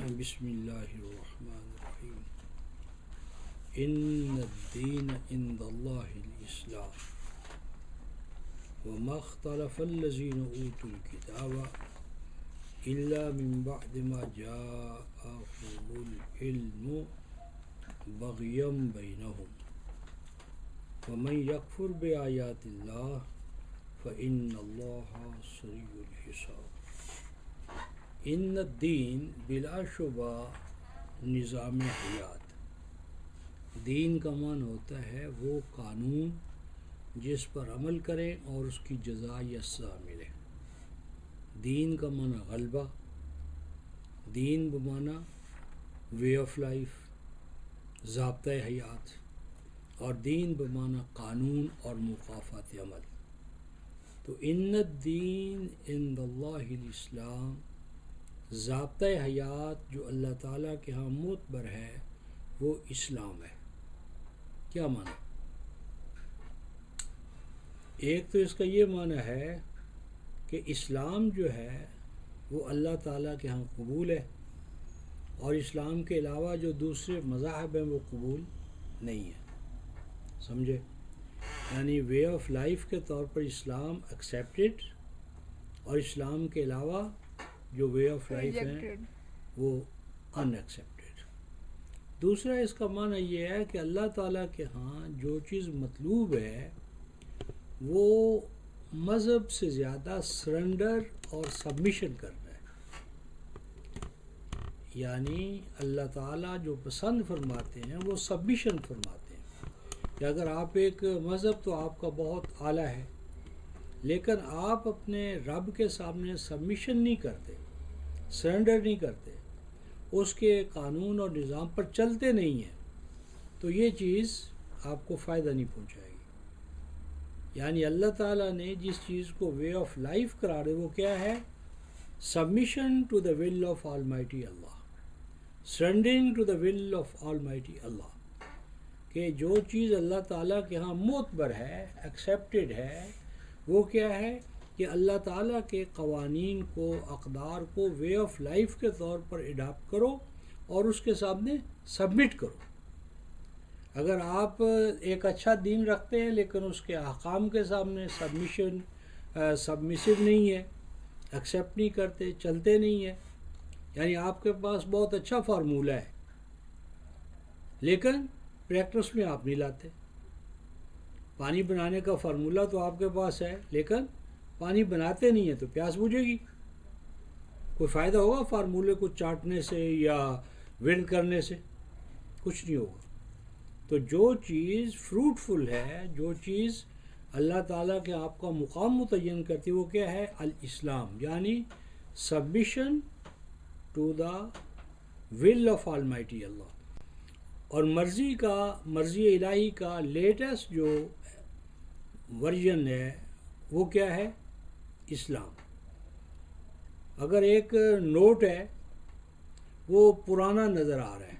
بسم اللہ الرحمن الرحیم ان الدین عند اللہ الاسلام وما اختلف الذین اوتوا الکتاب الا من بعد ما جاءهم العلم بغیا بینہم ومن یکفر بآیات اللہ فإن اللہ سریع الحساب۔ ان الدین بلا شبہ نظام حیات، دین کا معنی ہوتا ہے وہ قانون جس پر عمل کریں اور اس کی جزا یا سزا ملے۔ دین کا معنی غلبہ، دین بمعنی وے آف لائف، ضابطۂ حیات، اور دین بمعنی قانون اور مقافات عمل۔ تو ان الدین عند اللہ الاسلام، ضابطۂ حیات جو اللہ تعالیٰ کے ہاں معتبر ہے وہ اسلام ہے۔ کیا معنی؟ ایک تو اس کا یہ معنی ہے کہ اسلام جو ہے وہ اللہ تعالیٰ کے ہاں قبول ہے، اور اسلام کے علاوہ جو دوسرے مذاہب ہیں وہ قبول نہیں ہے۔ سمجھے؟ یعنی وے آف لائف کے طور پر اسلام ایکسیپٹڈ، اور اسلام کے علاوہ جو وے آف لائف ہیں وہ ان ایکسیپٹڈ۔ دوسرا اس کا معنی یہ ہے کہ اللہ تعالیٰ کے ہاں جو چیز مطلوب ہے وہ مذہب سے زیادہ سرنڈر اور سبمیشن کرنا ہے۔ یعنی اللہ تعالیٰ جو پسند فرماتے ہیں وہ سبمیشن فرماتے ہیں، کہ اگر آپ ایک مذہب تو آپ کا بہت اعلیٰ ہے، لیکن آپ اپنے رب کے سامنے سبمیشن نہیں کرتے، سرنڈر نہیں کرتے، اس کے قانون اور نظام پر چلتے نہیں ہیں، تو یہ چیز آپ کو فائدہ نہیں پہنچائے گی۔ یعنی اللہ تعالیٰ نے جس چیز کو وے آف لائف قرار ہے وہ کیا ہے؟ Submission to the will of almighty Allah, surrendering to the will of almighty Allah, کہ جو چیز اللہ تعالیٰ کے ہاں معتبر ہے، ایکسیپٹڈ ہے، وہ کیا ہے کہ اللہ تعالیٰ کے قوانین کو، اقدار کو وے آف لائف کے طور پر اڈاپٹ کرو اور اس کے سامنے سبمٹ کرو۔ اگر آپ ایک اچھا دین رکھتے ہیں لیکن اس کے احکام کے سامنے سبمسو نہیں ہے، ایکسیپٹ نہیں کرتے، چلتے نہیں ہیں، یعنی آپ کے پاس بہت اچھا فارمولہ ہے لیکن پریکٹس میں آپ نہیں لاتے۔ پانی بنانے کا فارمولہ تو آپ کے پاس ہے لیکن پانی بناتے نہیں ہیں تو پیاس بجھے گی۔ کوئی فائدہ ہوگا فارمولے کو چاٹنے سے یا ونڈ کرنے سے؟ کچھ نہیں ہوگا۔ تو جو چیز فروٹفل ہے، جو چیز اللہ تعالیٰ کے آپ کا مقام متعین کرتی ہے وہ کیا ہے؟ الاسلام، یعنی submission to the will of almighty Allah. اور مرضی الہی کا لیٹسٹ جو ورژن ہے وہ کیا ہے؟ اسلام۔ اگر ایک نوٹ ہے وہ پرانا نظر آ رہا ہے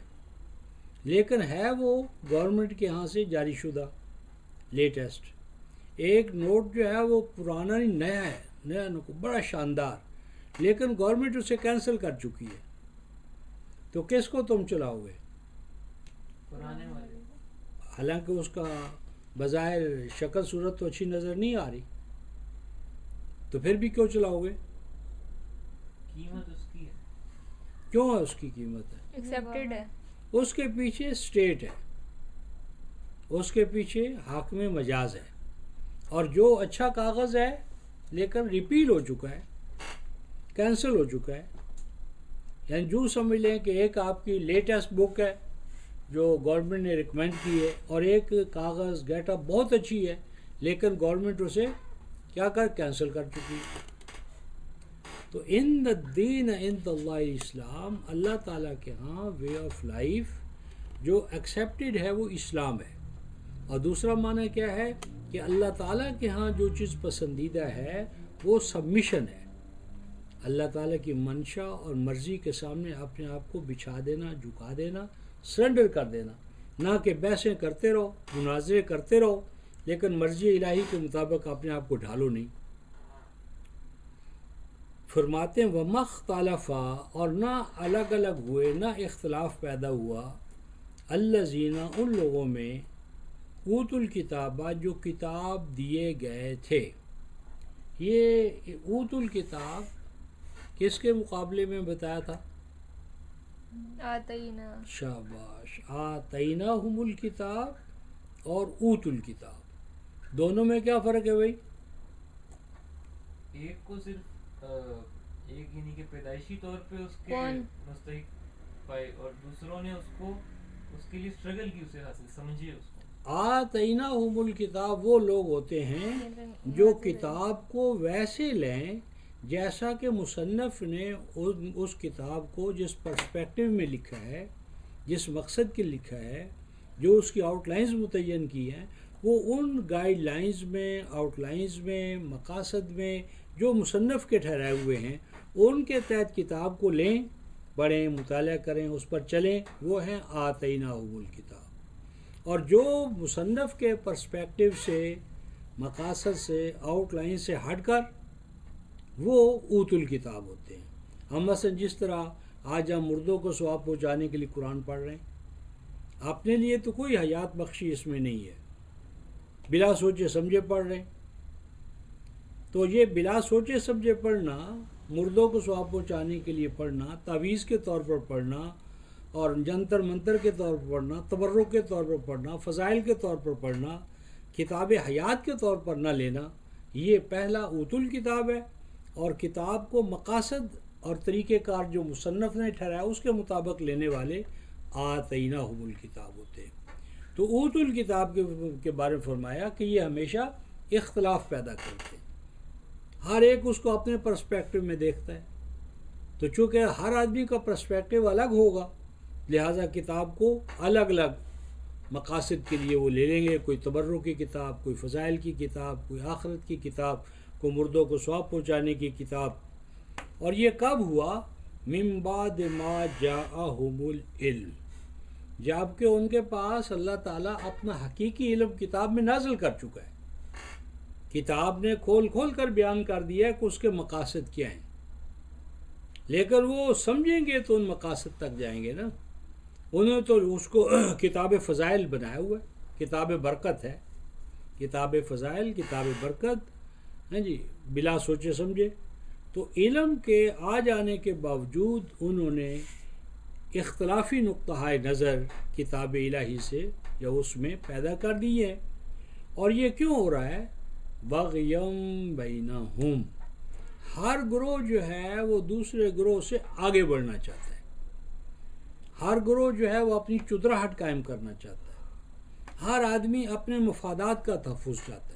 لیکن ہے وہ گورنمنٹ کے ہاں سے جاری شدہ لیٹسٹ، ایک نوٹ جو ہے وہ پرانا نہیں، نیا ہے، نیا بڑا شاندار، لیکن گورنمنٹ اسے کینسل کر چکی ہے، تو کس کو تم چلاؤ گے؟ پرانے والے۔ حالانکہ اس کا بظاہر شکل صورت تو اچھی نظر نہیں آ رہی، تو پھر بھی کیوں چلاؤ گے؟ قیمت اس کی ہے۔ کیوں ہے اس کی قیمت ہے؟ ایکسیپٹڈ ہے۔ اس کے پیچھے اسٹیٹ ہے، اس کے پیچھے حاکم مجاز ہے، اور جو اچھا کاغذ ہے لیکن ریپیل ہو چکا ہے، کینسل ہو چکا ہے، یعنی جو سمجھ لیں کہ ایک آپ کی لیٹسٹ بک ہے جو گورنمنٹ نے ریکمینڈ کی ہے، اور ایک کاغذ گیٹ اپ بہت اچھی ہے لیکن گورنمنٹ اسے کیا کینسل کر چکی ہے۔ تو ان الدین عند اللہ اسلام، اللہ تعالیٰ کے ہاں وے آف لائف جو ایکسیپٹڈ ہے وہ اسلام ہے۔ اور دوسرا معنی کیا ہے کہ اللہ تعالیٰ کے ہاں جو چیز پسندیدہ ہے وہ سبمیشن ہے، اللہ تعالیٰ کی منشا اور مرضی کے سامنے اپنے آپ کو بچھا دینا، جھکا دینا، سرنڈر کر دینا، نہ کہ بحثیں کرتے رہو، مناظرے کرتے رہو لیکن مرضی الہی کے مطابق اپنے آپ کو ڈھالو نہیں۔ فرماتے ہیں وَمَا اخْتَلَفَا، اور نہ الگ الگ ہوئے، نہ اختلاف پیدا ہوا، الَّذِينَ ان لوگوں میں، اوتوا الکتابہ جو کتاب دیے گئے تھے۔ یہ اوتوا الکتاب کس کے مقابلے میں بتایا تھا؟ آتینا، شاباش، آتیناہم الکتاب اور اوتوا الکتاب، دونوں میں کیا فرق ہے بھائی؟ ایک کو صرف ایک یعنی کہ پیدائشی طور پہ اس کے کون؟ مستحق پائے، اور دوسروں نے اس کو اس کے لیے اسٹرگل کی، اسے حاصل سمجھے اس کو۔ آتیناہم الکتاب وہ لوگ ہوتے ہیں جو کتاب کو ویسے لیں جیسا کہ مصنف نے اس کتاب کو جس پرسپیکٹو میں لکھا ہے، جس مقصد کے لکھا ہے، جو اس کی آؤٹ لائنز متعین کی ہیں، وہ ان گائیڈ لائنز میں، آؤٹ لائنز میں، مقاصد میں جو مصنف کے ٹھہرائے ہوئے ہیں، ان کے تحت کتاب کو لیں، پڑھیں، مطالعہ کریں، اس پر چلیں، وہ ہیں آتیناہم الکتاب۔ اور جو مصنف کے پرسپیکٹو سے، مقاصد سے، آؤٹ لائن سے ہٹ کر، وہ اوتوا الکتاب ہوتے ہیں۔ ہم مثلا جس طرح آج ہم مردوں کو ثواب پہنچانے کے لیے قرآن پڑھ رہے ہیں، اپنے لیے تو کوئی حیات بخشی اس میں نہیں ہے، بلا سوچے سمجھے پڑھ رہے ہیں، تو یہ بلا سوچے سمجھے پڑھنا، مردوں کو ثواب پہنچانے کے لیے پڑھنا، تعویذ کے طور پر پڑھنا، اور جنتر منتر کے طور پر پڑھنا، تبرک کے طور پر پڑھنا، فضائل کے طور پر پڑھنا، کتاب حیات کے طور پر نہ لینا، یہ پہلا اوتوا الکتاب ہے۔ اور کتاب کو مقاصد اور طریقہ کار جو مصنف نے ٹھہرایا اس کے مطابق لینے والے آتیناہم الکتاب ہوتے ہیں۔ تو اوتوا الکتاب کے بارے میں فرمایا کہ یہ ہمیشہ اختلاف پیدا کرتے ہیں، ہر ایک اس کو اپنے پرسپیکٹو میں دیکھتا ہے، تو چونکہ ہر آدمی کا پرسپیکٹو الگ ہوگا، لہٰذا کتاب کو الگ الگ مقاصد کے لیے وہ لے لیں گے، کوئی تبرک کی کتاب، کوئی فضائل کی کتاب، کوئی آخرت کی کتاب، کوئی مردوں کو ثواب پہنچانے کی کتاب۔ اور یہ کب ہوا؟ من بعد ما جاءہم العلم، جب کہ ان کے پاس اللہ تعالیٰ اپنا حقیقی علم کتاب میں نازل کر چکا ہے، کتاب نے کھول کھول کر بیان کر دیا ہے کہ اس کے مقاصد کیا ہیں، لیکن وہ سمجھیں گے تو ان مقاصد تک جائیں گے نا۔ انہوں نے تو اس کو کتاب فضائل بنایا ہوا ہے، کتاب برکت ہے، کتاب فضائل، کتاب برکت، ہیں جی، بلا سوچے سمجھے۔ تو علم کے آ جانے کے باوجود انہوں نے اختلافی نقطہ نظر کتاب الہی سے یا اس میں پیدا کر دی ہے۔ اور یہ کیوں ہو رہا ہے؟ بغیم بینہم، ہر گروہ جو ہے وہ دوسرے گروہ سے آگے بڑھنا چاہتا ہے، ہر گروہ جو ہے وہ اپنی چدراہٹ قائم کرنا چاہتا ہے، ہر آدمی اپنے مفادات کا تحفظ چاہتا ہے،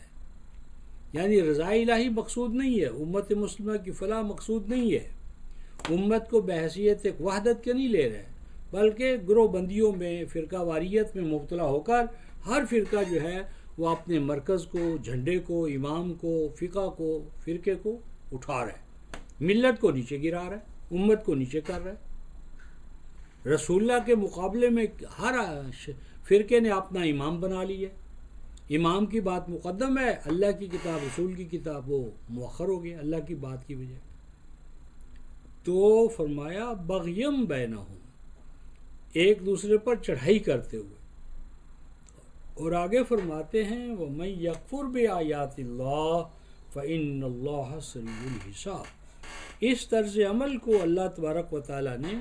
یعنی رضا الہی مقصود نہیں ہے، امت مسلمہ کی فلاح مقصود نہیں ہے، امت کو بحیثیت ایک وحدت کے نہیں لے رہے، بلکہ گروہ بندیوں میں، فرقہ واریت میں مبتلا ہو کر ہر فرقہ جو ہے وہ اپنے مرکز کو، جھنڈے کو، امام کو، فقہ کو، فرقے کو اٹھا رہا ہے، ملت کو نیچے گرا رہا ہے، امت کو نیچے کر رہا ہے۔ رسول اللہ کے مقابلے میں ہر فرقے نے اپنا امام بنا لیا، امام کی بات مقدم ہے، اللہ کی کتاب، رسول کی کتاب وہ مؤخر ہو گیا اللہ کی بات کی بجائے۔ تو فرمایا بغیم بینہم، ایک دوسرے پر چڑھائی کرتے ہوئے، اور آگے فرماتے ہیں وَمَن يَكْفُرْ بِآيَاتِ اللَّهِ فَإِنَّ اللَّهَ سَرِيعُ الْحِسَابِ، اس طرز عمل کو اللہ تبارک و تعالیٰ نے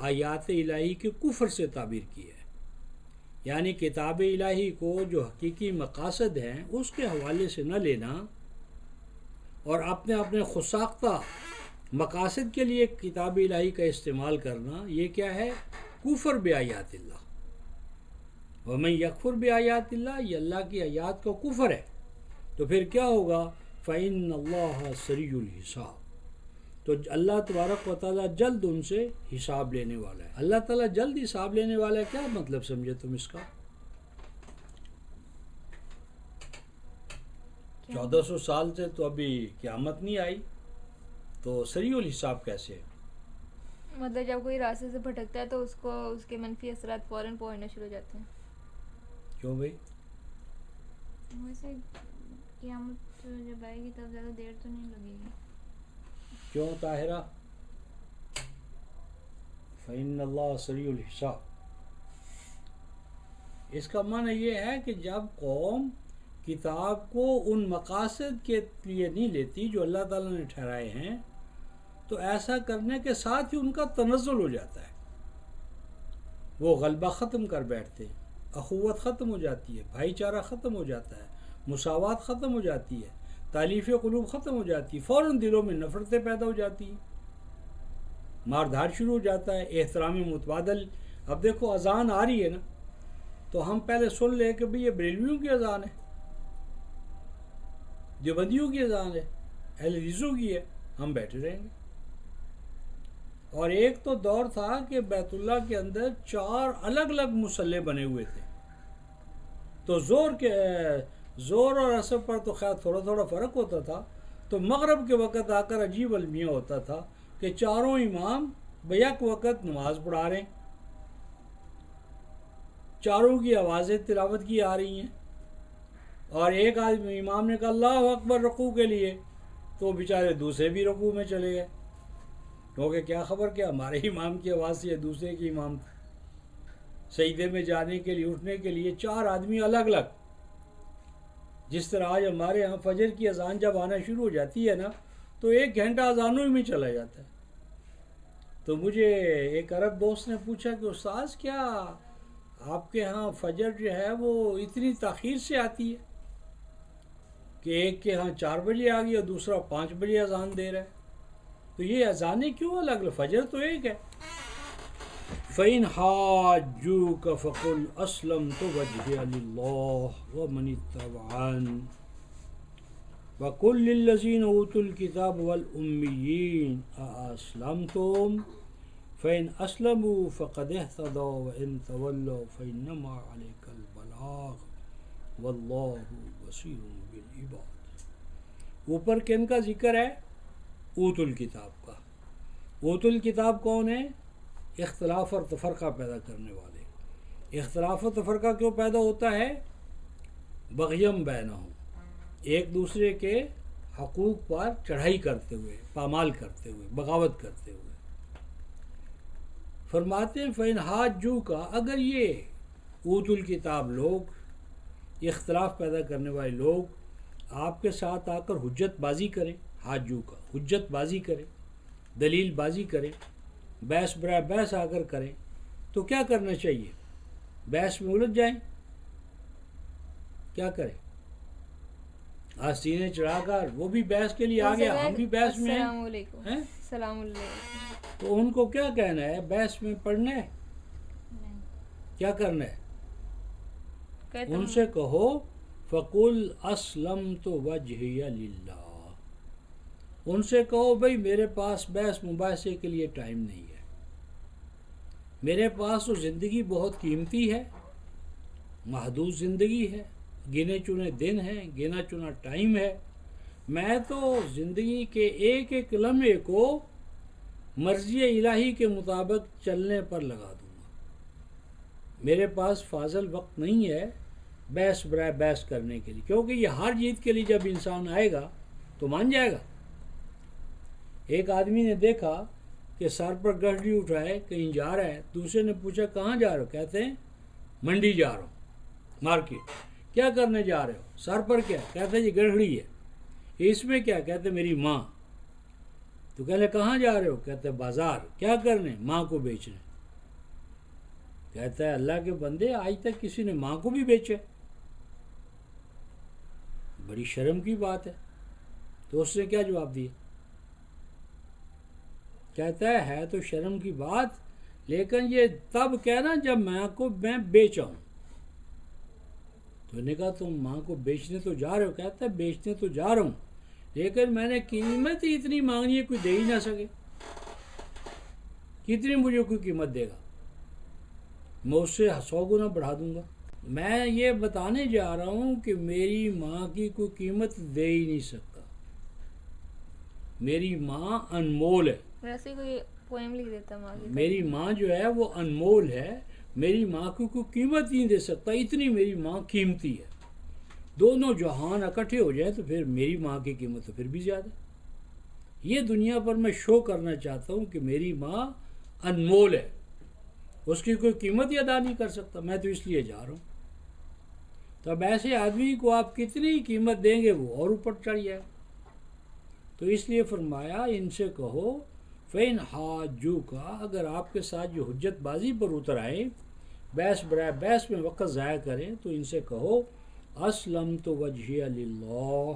آیات الہی کے کفر سے تعبیر کیا ہے، یعنی کتاب الہی کو جو حقیقی مقاصد ہیں اس کے حوالے سے نہ لینا، اور اپنے اپنے خود ساختہ مقاصد کے لیے کتاب الہی کا استعمال کرنا، یہ کیا ہے؟ کفر بآیات اللہ۔ وَمَن یکفر بآیات اللہ، یہ اللہ کی آیات کا کفر ہے، تو پھر کیا ہوگا؟ فَإِنَّ اللَّهَ سَرِيعُ الْحِسَابِ، تو اللہ تبارک و تعالیٰ جلد ان سے حساب لینے والا ہے۔ اللہ تعالیٰ جلد حساب لینے والا ہے، کیا مطلب سمجھے تم اس کا؟ 1400 سال سے تو ابھی قیامت نہیں آئی، تو سریع الحساب کیسے ہے؟ مطلب جب کوئی راستے سے بھٹکتا ہے تو اس کو اس کے منفی اثرات فوراً پہنچنا شروع ہو جاتے ہیں۔ کیوں بھائی؟ ویسے قیامت جب آئے گی تب زیادہ دیر تو نہیں لگے گی۔ کیوں طاہرہ؟ فإن اللہ سریع الحساب. اس کا معنی یہ ہے کہ جب قوم کتاب کو ان مقاصد کے لیے نہیں لیتی جو اللہ تعالیٰ نے ٹھہرائے ہیں تو ایسا کرنے کے ساتھ ہی ان کا تنزل ہو جاتا ہے. وہ غلبہ ختم کر بیٹھتے ہیں، اخوت ختم ہو جاتی ہے، بھائی چارہ ختم ہو جاتا ہے، مساوات ختم ہو جاتی ہے، تالیف قلوب ختم ہو جاتی ہے، فوراً دلوں میں نفرتیں پیدا ہو جاتی ہیں، مار دھاڑ شروع ہو جاتا ہے، احترام متبادل. اب دیکھو اذان آ رہی ہے نا، تو ہم پہلے سن لیں کہ بھئی یہ بریلویوں کی اذان ہے، دیوبندیوں کی اذان ہے، اہل حدیثوں کی ہے، ہم بیٹھے رہیں گے. اور ایک تو دور تھا کہ بیت اللہ کے اندر 4 الگ الگ مصلے بنے ہوئے تھے، تو زور اور عصر پر تو خیر تھوڑا تھوڑا فرق ہوتا تھا، تو مغرب کے وقت آ کر عجیب المیہ ہوتا تھا کہ چاروں امام بیک وقت نماز پڑھا رہے ہیں، چاروں کی آوازیں تلاوت کی آ رہی ہیں، اور ایک آدمی امام نے کہا اللہ اکبر رکوع کے لیے، تو بیچارے دوسرے بھی رکوع میں چلے گئے، کیونکہ کیا خبر کہ ہمارے امام کی آواز سے دوسرے کی امام سجدے میں جانے کے لیے اٹھنے کے لیے 4 آدمی الگ الگ. جس طرح آج ہمارے ہاں فجر کی اذان جب آنا شروع ہو جاتی ہے نا تو 1 گھنٹہ اذانوں میں چلا جاتا ہے. تو مجھے ایک عرب دوست نے پوچھا کہ استاذ کیا آپ کے ہاں فجر جو ہے وہ اتنی تاخیر سے آتی ہے کہ ایک کے ہاں 4 بجے آ گئی اور دوسرا 5 بجے اذان دے رہا ہے، تو یہ اذانیں کیوں الگ؟ فجر تو ایک ہے. فَإِنْ حَاجُّوكَ فَقُلْ أَسْلَمْتُ وَجْهِيَ لِلَّهِ وَمَنِ اتَّبَعَنِ وَقُلْ لِلَّذِينَ أُوتُوا الْكِتَابَ وَالْأُمِّيِّينَ أَأَسْلَمْتُمْ فَإِنْ أَسْلَمُوا فَقَدِ اهْتَدَوْا وَإِنْ تَوَلَّوْا فَإِنَّمَا عَلَيْكَ الْبَلَاغُ وَاللَّهُ بَصِيرٌ بِالْعِبَادِ. اوپر کن کا ذکر ہے؟ اوت الکتاب کا. اوت الکتاب کون ہے؟ اختلاف اور تفرقہ پیدا کرنے والے. اختلاف و تفرقہ کیوں پیدا ہوتا ہے؟ بغیم بینہم، ایک دوسرے کے حقوق پر چڑھائی کرتے ہوئے، پامال کرتے ہوئے، بغاوت کرتے ہوئے. فرماتے ہیں فَإِنْ حَاجُّوكَ، اگر یہ اوت الکتاب لوگ، اختلاف پیدا کرنے والے لوگ آپ کے ساتھ آ کر حجت بازی کریں، حاجو کا حجت بازی کریں، دلیل بازی کریں، بحث برائے بحث آ کر کریں، تو کیا کرنا چاہیے؟ بحث میں الجھ جائیں؟ کیا کریں؟ آستینیں چڑھا کر وہ بھی بحث کے لیے آ گیا، ہم بھی بحث میں ہیں. السلام علیکم. السلام علیکم. تو ان کو کیا کہنا ہے؟ بحث میں پڑھنا ہے؟ کیا کرنا ہے؟ ان سے کہو فَقُلْ أَسْلَمْتُ وَجْهِيَ لِلَّهِ، ان سے کہو بھئی میرے پاس بحث مباحثے کے لیے ٹائم نہیں ہے، میرے پاس تو زندگی بہت قیمتی ہے، محدود زندگی ہے، گنے چنے دن ہیں، گنا چنا ٹائم ہے، میں تو زندگی کے ایک ایک لمحے کو مرضی الہی کے مطابق چلنے پر لگا دوں گا. میرے پاس فاضل وقت نہیں ہے بحث برائے بحث کرنے کے لیے، کیونکہ یہ ہر جیت کے لیے جب انسان آئے گا تو مان جائے گا. ایک آدمی نے دیکھا کہ سر پر گھڑی اٹھائے کہیں جا رہا ہے، دوسرے نے پوچھا کہاں جا رہے ہو؟ کہتے ہیں منڈی جا رہا ہوں، مارکیٹ. کیا کرنے جا رہے ہو؟ سر پر کیا؟ کہتے ہیں یہ گڑھڑی ہے. اس میں کیا؟ کہتے میری ماں. تو کہتے کہاں جا رہے ہو؟ کہتے بازار. کیا کرنے؟ ماں کو بیچنے. کہتا ہے اللہ کے بندے آج تک کسی نے ماں کو بھی بیچے؟ بڑی شرم کی بات ہے. تو اس نے کیا جواب دیا؟ کہتا ہے تو شرم کی بات، لیکن یہ تب کہنا جب ماں کو میں بیچا ہوں. تو نے کہا تم ماں کو بیچنے تو جا رہے ہو؟ کہتا ہے بیچنے تو جا رہا ہوں، لیکن میں نے قیمت ہی اتنی مانگنی ہے کوئی دے ہی نہ سکے. کتنی مجھے کوئی قیمت دے گا؟ میں اس سے 100 گنا بڑھا دوں گا. میں یہ بتانے جا رہا ہوں کہ میری ماں کی کوئی قیمت دے ہی نہیں سکتا. میری ماں انمول ہے. ویسے کوئی پوئم لکھ دیتا ماں کی. میری ماں جو ہے وہ انمول ہے، میری ماں کو کوئی قیمت نہیں دے سکتا، اتنی میری ماں قیمتی ہے. دونوں جہان اکٹھے ہو جائیں تو پھر میری ماں کی قیمت تو پھر بھی زیادہ. یہ دنیا پر میں شو کرنا چاہتا ہوں کہ میری ماں انمول ہے، اس کی کوئی قیمت ہی ادا نہیں کر سکتا، میں تو اس لیے جا رہا ہوں۔ تو اب ایسے آدمی کو آپ کتنی قیمت دیں گے وہ اور اوپر چڑھ جائے۔ تو اس لیے فرمایا ان سے کہو فین حاجو کا، اگر آپ کے ساتھ جو حجت بازی پر اتر آئیں، بحث برائے بحث میں وقت ضائع کریں، تو ان سے کہو اسلمت وجہی للہ،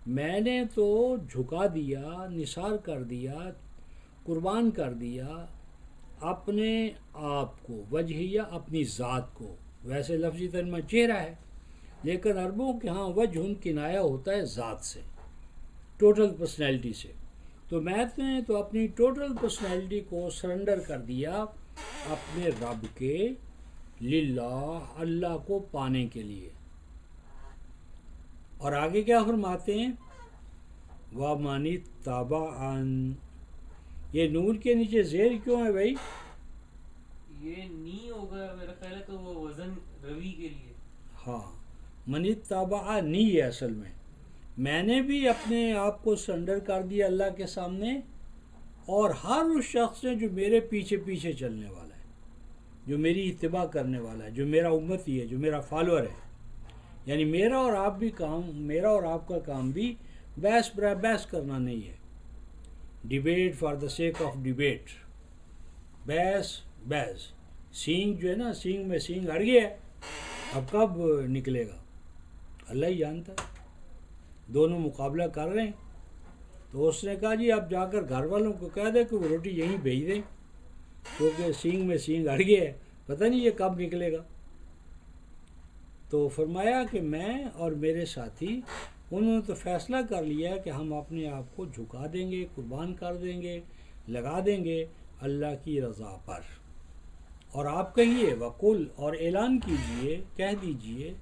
میں نے تو جھکا دیا، نثار کر دیا، قربان کر دیا اپنے آپ کو، وجہیہ اپنی ذات کو۔ ویسے لفظی ترجمہ چہرہ ہے، لیکن عربوں کے ہاں وجہ کنایہ ہوتا ہے ذات سے، ٹوٹل پرسنالٹی سے۔ تو میں نے تو اپنی ٹوٹل پرسنالٹی کو سرنڈر کر دیا اپنے رب کے، للہ، اللہ کو پانے کے لیے۔ اور آگے کیا فرماتے ہیں؟ وَمَنِ اتَّبَعَنِ، یہ نون کے نیچے زیر کیوں ہے بھائی؟ یہ نی ہوگا میرا خیال ہے، تو وہ وزن روی کے لیے۔ ہاں، من اتبعنی ہے اصل میں نے بھی اپنے آپ کو سرنڈر کر دیا اللہ کے سامنے، اور ہر اس شخص نے جو میرے پیچھے پیچھے چلنے والا ہے، جو میری اتباع کرنے والا ہے، جو میرا امتی ہے، جو میرا فالوور ہے۔ یعنی میرا اور آپ کا کام بھی بحث برائے بحث کرنا نہیں ہے، debate for the sake of debate, بحث سینگ جو ہے نا، سینگ میں سینگ اڑ گیا ہے، اب کب نکلے گا اللہ ہی جانتا ہے۔ دونوں مقابلہ کر رہے ہیں، تو اس نے کہا جی اب جا کر گھر والوں کو کہہ دے کہ وہ روٹی یہیں بھیج دیں، کیونکہ سینگ میں سینگ اڑ گیا ہے، پتہ نہیں یہ کب نکلے گا۔ تو فرمایا کہ میں اور میرے ساتھی، انہوں نے تو فیصلہ کر لیا کہ ہم اپنے آپ کو جھکا دیں گے، قربان کر دیں گے، لگا دیں گے اللہ کی رضا پر۔ اور آپ کہیے وقل، اور اعلان کیجئے، کہہ دیجئے،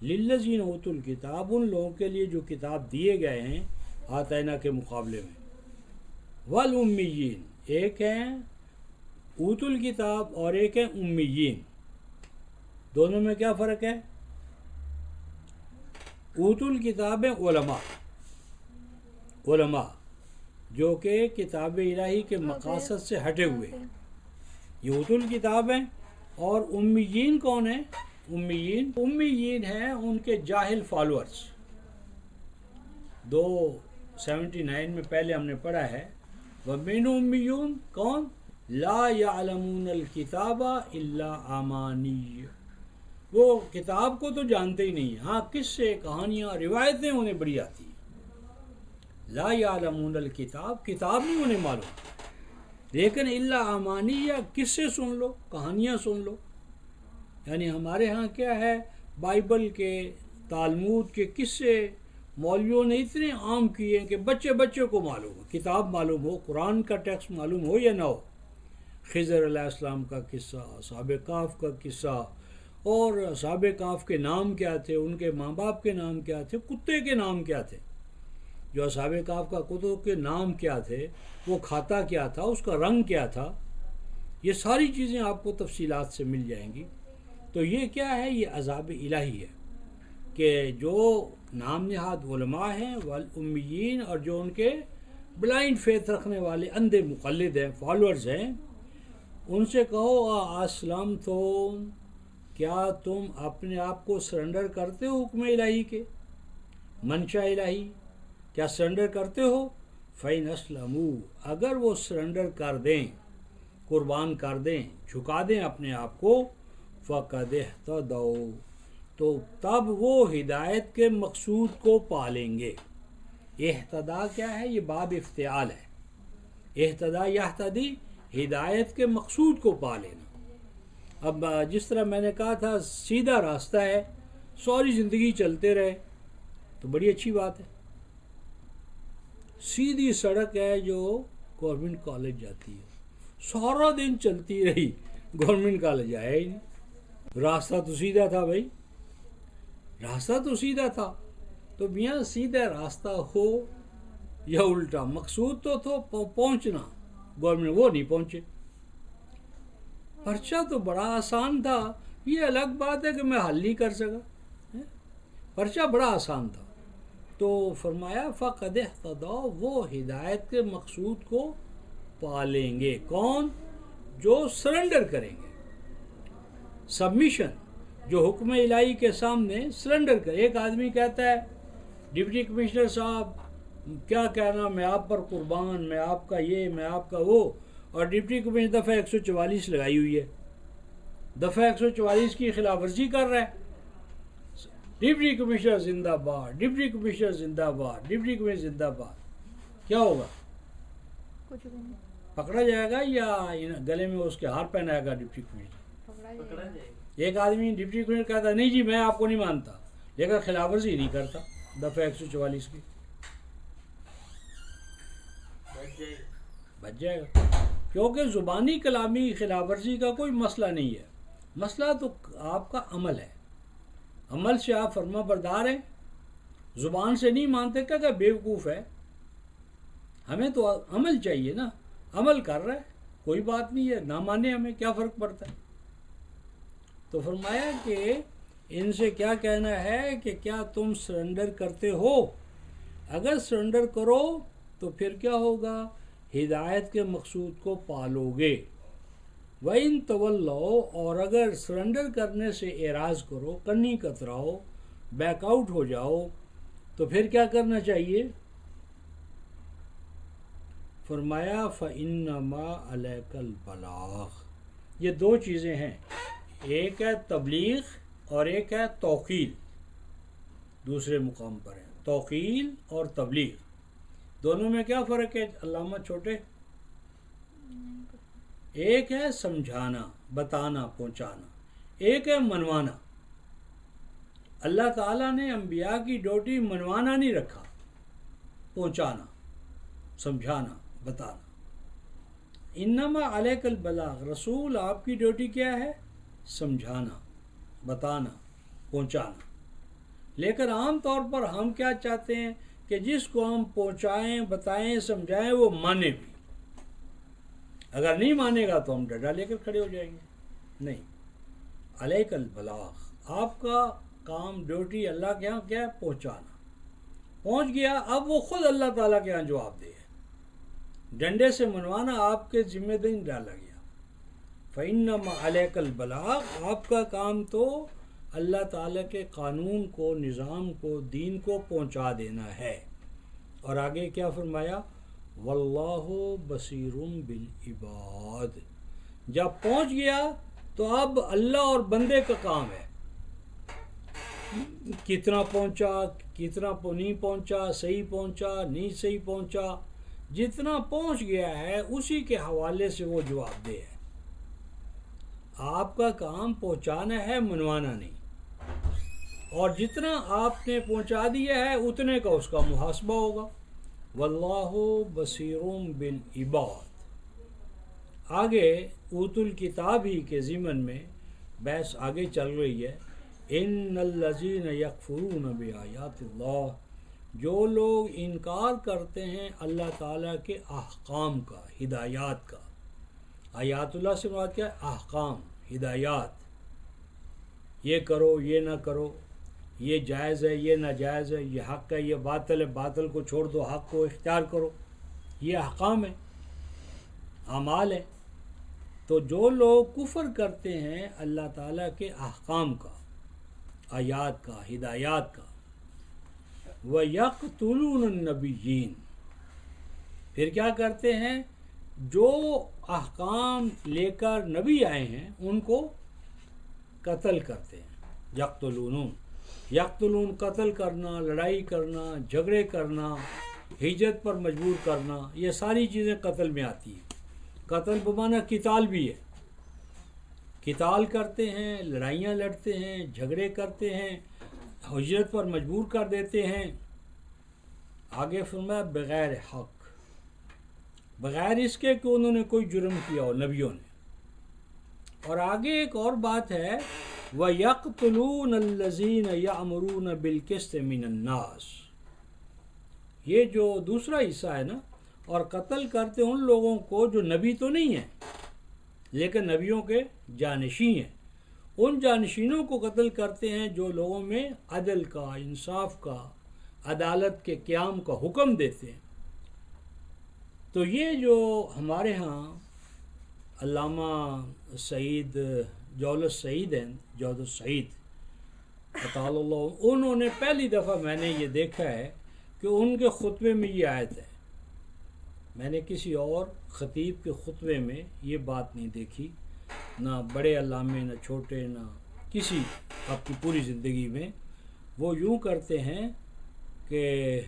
للذین اوتوا الکتاب، ان لوگوں کے لیے جو کتاب دیے گئے ہیں آتینا کے مقابلے میں، والامیین، ایک ہیں اوتوا الکتاب اور ایک ہیں امیین، دونوں میں کیا فرق ہے؟ اوتوا الکتاب علماء جو کہ کتاب الہی کے مقاصد سے ہٹے ہوئے، یہ اوتوا الکتاب ہیں۔ اور امیین کون ہیں؟ امیین ہیں ان کے جاہل فالورز۔ 279 میں پہلے ہم نے پڑھا ہے وَمِنْهُمْ أُمِّيُّونَ، کون؟ لا يعلمون الکتاب الا امانی، وہ کتاب کو تو جانتے ہی نہیں، ہاں قصے، کہانیاں، روایتیں انہیں بڑی آتی ہیں۔ لا يعلمون الکتاب، کتاب نہیں انہیں معلوم، لیکن الا امانی، یا قصے سن لو، کہانیاں سن لو۔ یعنی ہمارے ہاں کیا ہے، بائبل کے، تالمود کے قصے مولویوں نے اتنے عام کیے ہیں کہ بچے کو معلوم ہو، کتاب معلوم ہو، قرآن کا ٹیکسٹ معلوم ہو یا نہ ہو، خضر علیہ السلام کا قصہ، اصحاب کہف کا قصہ، اور اصحاب کہف کے نام کیا تھے، ان کے ماں باپ کے نام کیا تھے، کتے کے نام کیا تھے، جو اصحاب کہف کا کتوں کے نام کیا تھے، وہ کھاتا کیا تھا، اس کا رنگ کیا تھا، یہ ساری چیزیں آپ کو تفصیلات سے مل جائیں گی۔ تو یہ کیا ہے؟ یہ عذاب الہی ہے کہ جو نام نہاد علماء ہیں والامیین، اور جو ان کے بلائنڈ فیتھ رکھنے والے اندھے مقلد ہیں، فالورز ہیں، ان سے کہو اسلمتم، کیا تم اپنے آپ کو سرنڈر کرتے ہو حکم الہی کے، منشا الہی، کیا سرنڈر کرتے ہو؟ فَإِنْ أَسْلَمُوا، اگر وہ سرنڈر کر دیں، قربان کر دیں، جھکا دیں اپنے آپ کو، فَقَدْ اهْتَدَوْا، تو تب وہ ہدایت کے مقصود کو پالیں گے۔ اہتدا کیا ہے؟ یہ باب افتعال ہے، اہتدا یہتدی، ہدایت کے مقصود کو پا لینا۔ اب جس طرح میں نے کہا تھا سیدھا راستہ ہے، ساری زندگی چلتے رہے تو بڑی اچھی بات ہے۔ سیدھی سڑک ہے جو گورنمنٹ کالج جاتی ہے، سارا دن چلتی رہی، گورنمنٹ کالج آیا ہی نہیں۔ راستہ تو سیدھا تھا بھائی، راستہ تو سیدھا تھا، تو میاں سیدھا راستہ ہو یا الٹا، مقصود تو پہنچنا، گورنمنٹ وہ نہیں پہنچے۔ پرچہ تو بڑا آسان تھا، یہ الگ بات ہے کہ میں حل نہیں کر سکا، پرچہ بڑا آسان تھا، تو فرمایا فقد اہتدوا، وہ ہدایت کے مقصود کو پالیں گے. کون؟ جو سرنڈر کریں گے. سبمیشن، جو حکم الہی کے سامنے سرنڈر کرے. ایک آدمی کہتا ہے ڈپٹی کمشنر صاحب کیا کہنا، میں آپ پر قربان، میں آپ کا یہ، میں آپ کا وہ، اور ڈپٹی کمشنر دفعہ 144 لگائی ہوئی ہے، دفعہ 144 کی خلاف ورزی کر رہا ہے. ڈپٹی کمشنر زندہ باد، ڈپٹی کمشنر زندہ باد، ڈپٹی کمشنر زندہ باد. کیا ہوگا؟ کچھ بھی نہیں. پکڑا جائے گا یا گلے میں اس کے ہار پہنائے گا ڈپٹی کمشنر؟ پکڑا جائے گا. ایک آدمی ڈپٹی کمشنر کہتا نہیں جی میں آپ کو نہیں مانتا، لیکن خلاف ورزی نہیں کرتا دفعہ 144 کی، بچ جائے گا. کیونکہ زبانی کلامی خلاف ورزی کا کوئی مسئلہ نہیں ہے. مسئلہ تو آپ کا عمل ہے. عمل سے آپ فرما بردار ہیں، زبان سے نہیں مانتے کہ بیوقوف ہے. ہمیں تو عمل چاہیے نا. عمل کر رہا ہے کوئی بات نہیں ہے، نہ مانے ہمیں کیا فرق پڑتا ہے. تو فرمایا کہ ان سے کیا کہنا ہے کہ کیا تم سرنڈر کرتے ہو؟ اگر سرنڈر کرو تو پھر کیا ہوگا؟ ہدایت کے مقصود کو پالو گے. وَإِن تَوَلَّوْا، اور اگر سرنڈر کرنے سے اعراض کرو، کنی کتراؤ، بیک آؤٹ ہو جاؤ، تو پھر کیا کرنا چاہیے؟ فرمایا فَإِنَّمَا عَلَيْكَ الْبَلَاغُ. یہ دو چیزیں ہیں، ایک ہے تبلیغ اور ایک ہے توقیل. دوسرے مقام پر ہے توقیل اور تبلیغ. دونوں میں کیا فرق ہے علامہ چھوٹے؟ ایک ہے سمجھانا، بتانا، پہنچانا، ایک ہے منوانا. اللہ تعالیٰ نے انبیاء کی ڈیوٹی منوانا نہیں رکھا، پہنچانا، سمجھانا، بتانا. انما علیک البلاغ، رسول آپ کی ڈیوٹی کیا ہے؟ سمجھانا، بتانا، پہنچانا. لیکن عام طور پر ہم کیا چاہتے ہیں کہ جس کو ہم پہنچائیں، بتائیں، سمجھائیں وہ مانے بھی. اگر نہیں مانے گا تو ہم ڈنڈا لے کر کھڑے ہو جائیں گے. نہیں، علیک البلاغ، آپ کا کام، ڈیوٹی اللہ کے ہاں کیا ہے؟ پہنچانا. پہنچ گیا، اب وہ خود اللہ تعالیٰ کے ہاں جواب دے. ڈنڈے سے منوانا آپ کے ذمہ داری ڈالا گیا. فَإِنَّمَا عَلَيْكَ الْبَلَاغُ، آپ کا کام تو اللہ تعالیٰ کے قانون کو، نظام کو، دین کو پہنچا دینا ہے. اور آگے کیا فرمایا؟ وَاللَّهُ بَصِيرٌ بِالْعِبَادِ. جب پہنچ گیا تو اب اللہ اور بندے کا کام ہے، کتنا پہنچا، کتنا نہیں پہنچا، صحیح پہنچا، نہیں صحیح پہنچا. جتنا پہنچ گیا ہے اسی کے حوالے سے وہ جواب دے ہے. آپ کا کام پہنچانا ہے، منوانا نہیں. اور جتنا آپ نے پہنچا دیا ہے اتنے کا اس کا محاسبہ ہوگا. واللہ بصیر بالعباد. آگے اوت الکتاب ہی کے ضمن میں بحث آگے چل رہی ہے. ان الذین یکفرون بآیات اللہ، جو لوگ انکار کرتے ہیں اللہ تعالیٰ کے احکام کا، ہدایات کا. آیات اللہ سے مراد کیا ہے؟ احکام، ہدایات. یہ کرو، یہ نہ کرو، یہ جائز ہے، یہ ناجائز ہے، یہ حق ہے، یہ باطل ہے، باطل کو چھوڑ دو، حق کو اختیار کرو. یہ احکام ہے، اعمال ہے. تو جو لوگ کفر کرتے ہیں اللہ تعالیٰ کے احکام کا، آیات کا، ہدایات کا، وَيَقْتُلُونَ النَّبِيِّينَ، پھر کیا کرتے ہیں؟ جو احکام لے کر نبی آئے ہیں ان کو قتل کرتے ہیں. یقتلون قتل کرنا، لڑائی کرنا، جھگڑے کرنا، ہجرت پر مجبور کرنا، یہ ساری چیزیں قتل میں آتی ہیں. قتل بمعنی قتال بھی ہے. قتال کرتے ہیں، لڑائیاں لڑتے ہیں، جھگڑے کرتے ہیں، ہجرت پر مجبور کر دیتے ہیں. آگے فرمایا بغیر حق، بغیر اس کے کہ انہوں نے کوئی جرم کیا ہو نبیوں نے. اور آگے ایک اور بات ہے وَيَقْتُلُونَ الَّذِينَ يَأْمُرُونَ بِالْقِسْطِ مِنَ النَّاسِ. یہ جو دوسرا حصہ ہے نا، اور قتل کرتے ان لوگوں کو جو نبی تو نہیں ہیں لیکن نبیوں کے جانشین ہیں. ان جانشینوں کو قتل کرتے ہیں جو لوگوں میں عدل کا، انصاف کا، عدالت کے قیام کا حکم دیتے ہیں. تو یہ جو ہمارے ہاں علامہ سعید جولس سعید ہیں، جولس سعید اطال اللہ، انہوں نے پہلی دفعہ میں نے یہ دیکھا ہے کہ ان کے خطبے میں یہ آیت ہے. میں نے کسی اور خطیب کے خطبے میں یہ بات نہیں دیکھی، نہ بڑے علامے، نہ چھوٹے، نہ کسی اپنی پوری زندگی میں. وہ یوں کرتے ہیں کہ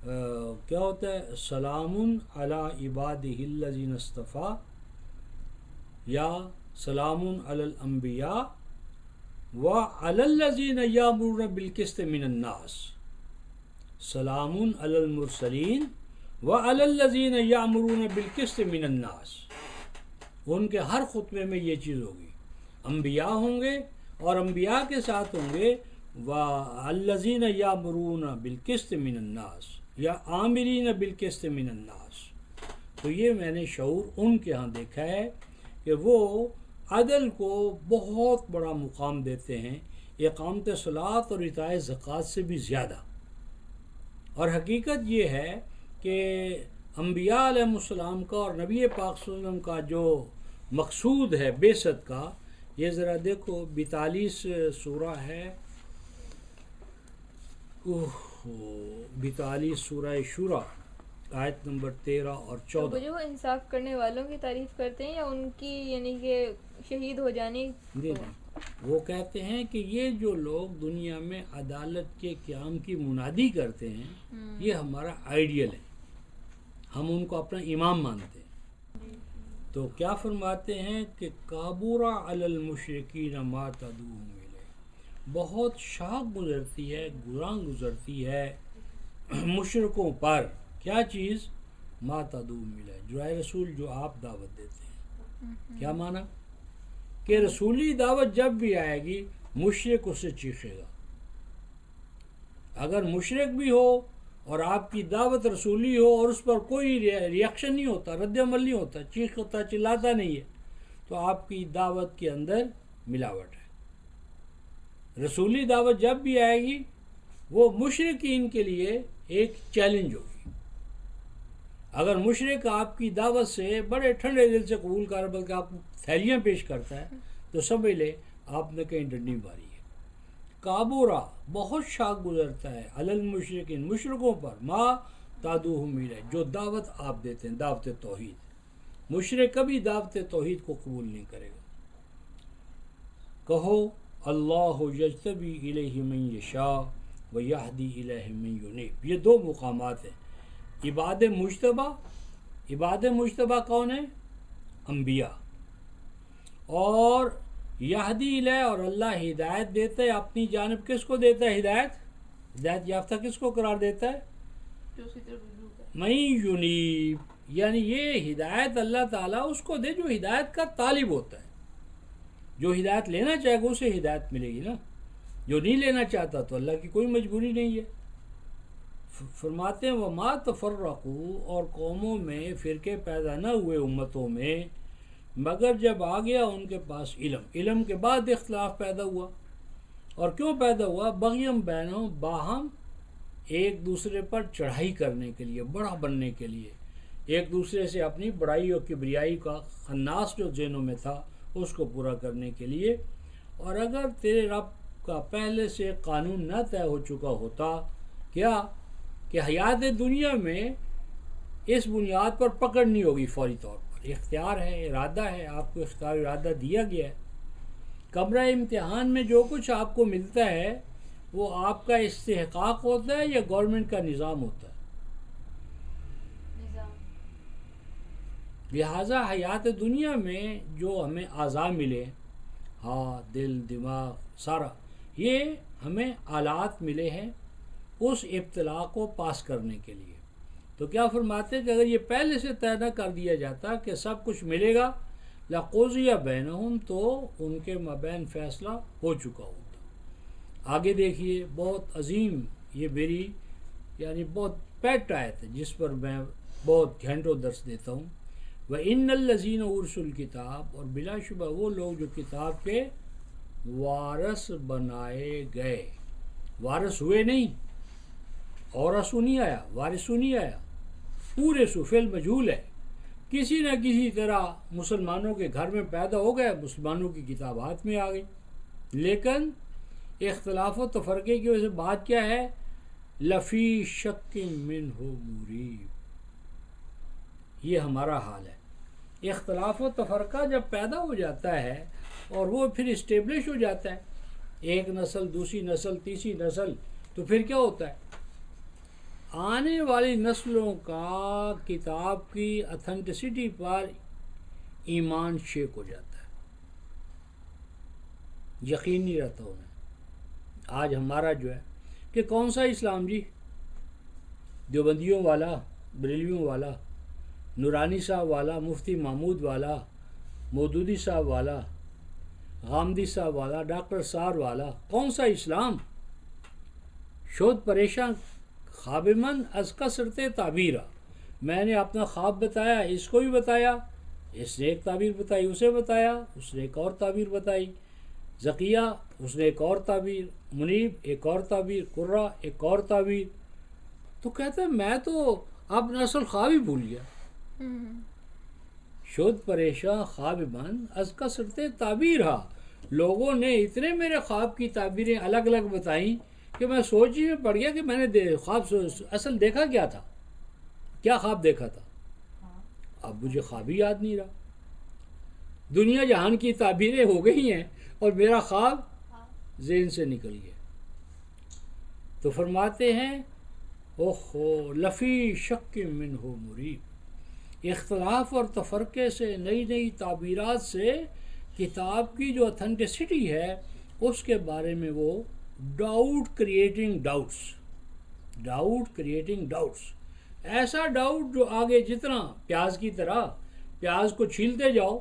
کیا ہوتا ہے، سلام علی عبادہ الذین اصطفیٰ، یا سلام علی الانبیاء وعلی الذین یامرون بالقسط من الناس، سلام علی المرسلین وعلی الذین یامرون بالقسط من الناس. ان کے ہر خطبے میں یہ چیز ہوگی، انبیاء ہوں گے اور انبیاء کے ساتھ ہوں گے وَالَّذِينَ يَأْمُرُونَ بِالْقِسْطِ مِنَ النَّاسِ یا آمرین بالقسط من الناس. تو یہ میں نے شعور ان کے ہاں دیکھا ہے کہ وہ عدل کو بہت بڑا مقام دیتے ہیں، اقامت صلاۃ اور اطاعت زکوٰۃ سے بھی زیادہ. اور حقیقت یہ ہے کہ انبیاء علیہ السلام کا اور نبی پاک صلی اللہ علیہ وسلم کا جو مقصود ہے بعثت کا، یہ ذرا دیکھو 42 سورہ ہے، 42 سورہ شورى آیت نمبر 13 اور 14. جو وہ انصاف کرنے والوں کی تعریف کرتے ہیں یا ان کی یعنی کہ شہید ہو جانے؟ جی وہ کہتے ہیں کہ یہ جو لوگ دنیا میں عدالت کے قیام کی منادی کرتے ہیں، یہ ہمارا آئیڈیل ہے، ہم ان کو اپنا امام مانتے ہیں. تو کیا فرماتے ہیں کہ کابورا علی المشرکین ما تدعوہم الیہ، بہت شاق گزرتی ہے، گراں گزرتی ہے مشرکوں پر کیا چیز، ما تدعوہم الیہ، جو اے رسول جو آپ دعوت دیتے ہیں. کیا معنی کہ رسولی دعوت جب بھی آئے گی مشرک اسے چیخے گا. اگر مشرک بھی ہو اور آپ کی دعوت رسولی ہو اور اس پر کوئی ریاکشن نہیں ہوتا، رد عمل نہیں ہوتا، چیختا چلاتا نہیں ہے، تو آپ کی دعوت کے اندر ملاوٹ ہے. رسولی دعوت جب بھی آئے گی وہ مشرکین کے لیے ایک چیلنج ہوگی. اگر مشرک آپ کی دعوت سے بڑے ٹھنڈے دل سے قبول کر بلکہ آپ کو تھیلیاں پیش کرتا ہے تو سمجھ لے آپ نے کہیں ڈنڈی ماری ہے. کابورا بہت شاق گزرتا ہے علی المشرکین، مشرکوں پر، ما تدعوہم الیہ، جو دعوت آپ دیتے ہیں، دعوت توحید. مشرک کبھی دعوت توحید کو قبول نہیں کرے گا. کہو اللہ یجتبی الیہ من یشاء ویہدی الیہ من ینیب. یہ دو مقامات ہیں. عباد مجتبہ، عباد مجتبہ کون ہے؟ انبیاء. اور یہدی الیہ، اور اللہ ہدایت دیتا ہے اپنی جانب. کس کو دیتا ہے ہدایت؟ ہدایت یافتہ کس کو قرار دیتا ہے؟ من ینیب، یعنی یہ ہدایت اللہ تعالیٰ اس کو دے جو ہدایت کا طالب ہوتا ہے. جو ہدایت لینا چاہے گا اسے ہدایت ملے گی نا، جو نہیں لینا چاہتا تو اللہ کی کوئی مجبوری نہیں ہے. فرماتے ہیں وما تفرقوا، اور قوموں میں فرقے پیدا نہ ہوئے امتوں میں مگر جب آ گیا ان کے پاس علم. علم کے بعد اختلاف پیدا ہوا. اور کیوں پیدا ہوا؟ بغیم بینہم، باہم ایک دوسرے پر چڑھائی کرنے کے لیے، بڑا بننے کے لیے، ایک دوسرے سے اپنی بڑائی اور کبریائی کا خناس جو ذہنوں میں تھا اس کو پورا کرنے کے لیے. اور اگر تیرے رب کا پہلے سے قانون نہ طے ہو چکا ہوتا، کیا کہ حیات دنیا میں اس بنیاد پر پکڑنی ہوگی فوری طور پر. اختیار ہے، ارادہ ہے، آپ کو اختیار ارادہ دیا گیا ہے. کمرہ امتحان میں جو کچھ آپ کو ملتا ہے وہ آپ کا استحقاق ہوتا ہے یا گورنمنٹ کا نظام ہوتا ہے؟ لہٰذا حیات دنیا میں جو ہمیں اعضاء ملے، ہاتھ، دل، دماغ، سارا، یہ ہمیں آلات ملے ہیں اس ابتلاء کو پاس کرنے کے لیے. تو کیا فرماتے ہیں کہ اگر یہ پہلے سے طے نہ کر دیا جاتا کہ سب کچھ ملے گا، لقضی بینہم، تو ان کے مابین فیصلہ ہو چکا ہوتا. آگے دیکھیے، بہت عظیم، یہ میری یعنی بہت پیٹ آیت ہے جس پر میں بہت گھنٹوں درس دیتا ہوں. وَإِنَّ الَّذِينَ اُرْسُوا الْكِتَابَ، اور بلا شبہ وہ لوگ جو کتاب کے وارث بنائے گئے، وارث ہوئے نہیں، اورسو نہیں آیا، وارثو نہیں آیا، پورے فعل مجہول ہے، کسی نہ کسی طرح مسلمانوں کے گھر میں پیدا ہو گیا، مسلمانوں کی کتاب ہاتھ میں آ گئی، لیکن اختلاف و تفرقے کی وجہ سے بات کیا ہے؟ لفی شک منہ مریب، یہ ہمارا حال ہے۔ اختلاف و تفرقہ جب پیدا ہو جاتا ہے اور وہ پھر اسٹیبلش ہو جاتا ہے، ایک نسل، دوسری نسل، تیسری نسل، تو پھر کیا ہوتا ہے؟ آنے والی نسلوں کا کتاب کی اتھینٹسٹی پر ایمان شیک ہو جاتا ہے، یقین نہیں رہتا انہیں۔ آج ہمارا جو ہے کہ کون سا اسلام جی؟ دیوبندیوں والا، بریلویوں والا، نورانی صاحب والا، مفتی محمود والا، مودودی صاحب والا، غامدی صاحب والا، ڈاکٹر صاحب والا، کون سا اسلام؟ شود پریشان خواب من از کثرت تعبیرہ، میں نے اپنا خواب بتایا، اس کو بھی بتایا، اس نے ایک تعبیر بتائی، اسے بتایا، اس نے ایک اور تعبیر بتائی، ذکیہ اس نے ایک اور تعبیر، منیب ایک اور تعبیر، قرہ ایک اور تعبیر، تو کہتا ہے میں تو اپنا اصل خواب ہی بھول گیا۔ شد پریشاں خواب من از کثرت تعبیر ہا، لوگوں نے اتنے میرے خواب کی تعبیریں الگ الگ بتائیں کہ میں سوچ ہی میں پڑ گیا کہ میں نے خواب اصل دیکھا کیا تھا، کیا خواب دیکھا تھا، اب مجھے خواب ہی یاد نہیں رہا۔ دنیا جہان کی تعبیریں ہو گئی ہیں اور میرا خواب ذہن سے نکل گیا۔ تو فرماتے ہیں اوہو لفی شک منہ مریب، اختلاف اور تفرقے سے، نئی نئی تعبیرات سے کتاب کی جو اتھینٹسٹی ہے اس کے بارے میں وہ ڈاؤٹ کریٹنگ ڈاؤٹس، ایسا ڈاؤٹ جو آگے جتنا پیاز کی طرح پیاز کو چھیلتے جاؤ،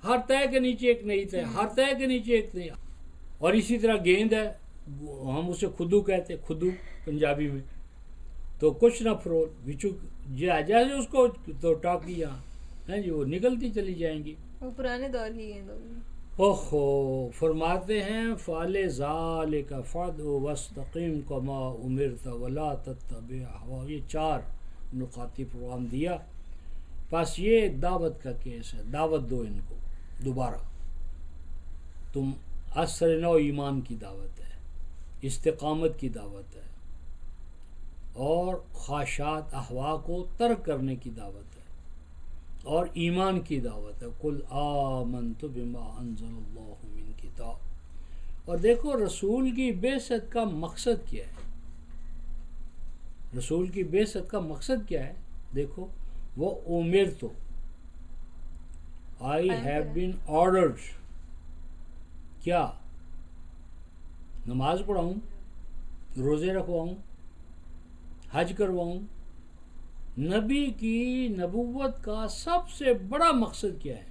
ہر تہہ کے نیچے ایک نئی تہہ، ہر تہہ کے نیچے ایک نئی، اور اسی طرح گیند ہے، ہم اسے خدو کہتے، خدو پنجابی میں، تو کچھ نہ فرول بچو جیسے اس کو تو ٹاکیاں ہیں جی وہ نکلتی چلی جائیں گی، وہ پرانے دور کی گیند ہوگی۔ اوہو فرماتے ہیں فعل ذالک فدع واستقم کما امرت ولا تتبع اہواء، یہ 4 نقاطی پروگرام دیا، بس یہ دعوت کا کیس ہے، دعوت دو ان کو دوبارہ، تم اثر نو ایمان کی دعوت ہے، استقامت کی دعوت ہے، اور خواہشات احوا کو ترک کرنے کی دعوت ہے، اور ایمان کی دعوت ہے، قل آمنت بما انزل اللہ من کتاب۔ اور دیکھو رسول کی بعثت کا مقصد کیا ہے، رسول کی بعثت کا مقصد کیا ہے؟ دیکھو وہ امرت، آئی ہیو بین آرڈرڈ، کیا؟ نماز پڑھاؤں، روزے رکھواؤں، حج کرواؤں۔ نبی کی نبوت کا سب سے بڑا مقصد کیا ہے؟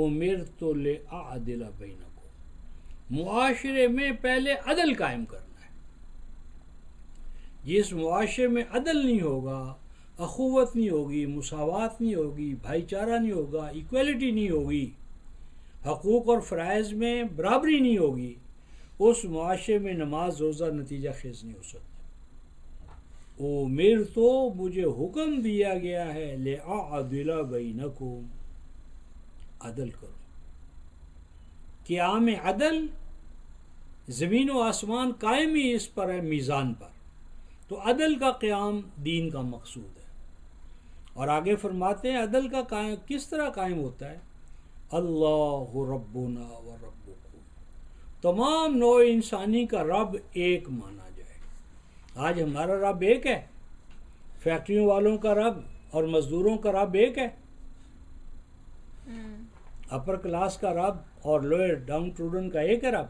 امرت لأعدل بینکم، معاشرے میں پہلے عدل قائم کرنا ہے۔ جس معاشرے میں عدل نہیں ہوگا، اخوت نہیں ہوگی، مساوات نہیں ہوگی، بھائی چارہ نہیں ہوگا، ایکویلٹی نہیں ہوگی، حقوق اور فرائض میں برابری نہیں ہوگی، اس معاشرے میں نماز روزہ نتیجہ خیز نہیں ہو سکتا۔ امرت تو مجھے حکم دیا گیا ہے لأعدل بینکم، عدل کرو، قیام عدل، زمین و آسمان قائم ہی اس پر ہے، میزان پر، تو عدل کا قیام دین کا مقصود ہے۔ اور آگے فرماتے ہیں عدل کا قائم کس طرح قائم ہوتا ہے؟ اللہ ربنا و ربکم، تمام نوع انسانی کا رب ایک مانا جائے۔ آج ہمارا رب ایک ہے، فیکٹریوں والوں کا رب اور مزدوروں کا رب ایک ہے، اپر کلاس کا رب اور لوئر ڈاؤن ٹروڈن کا ایک ہے رب،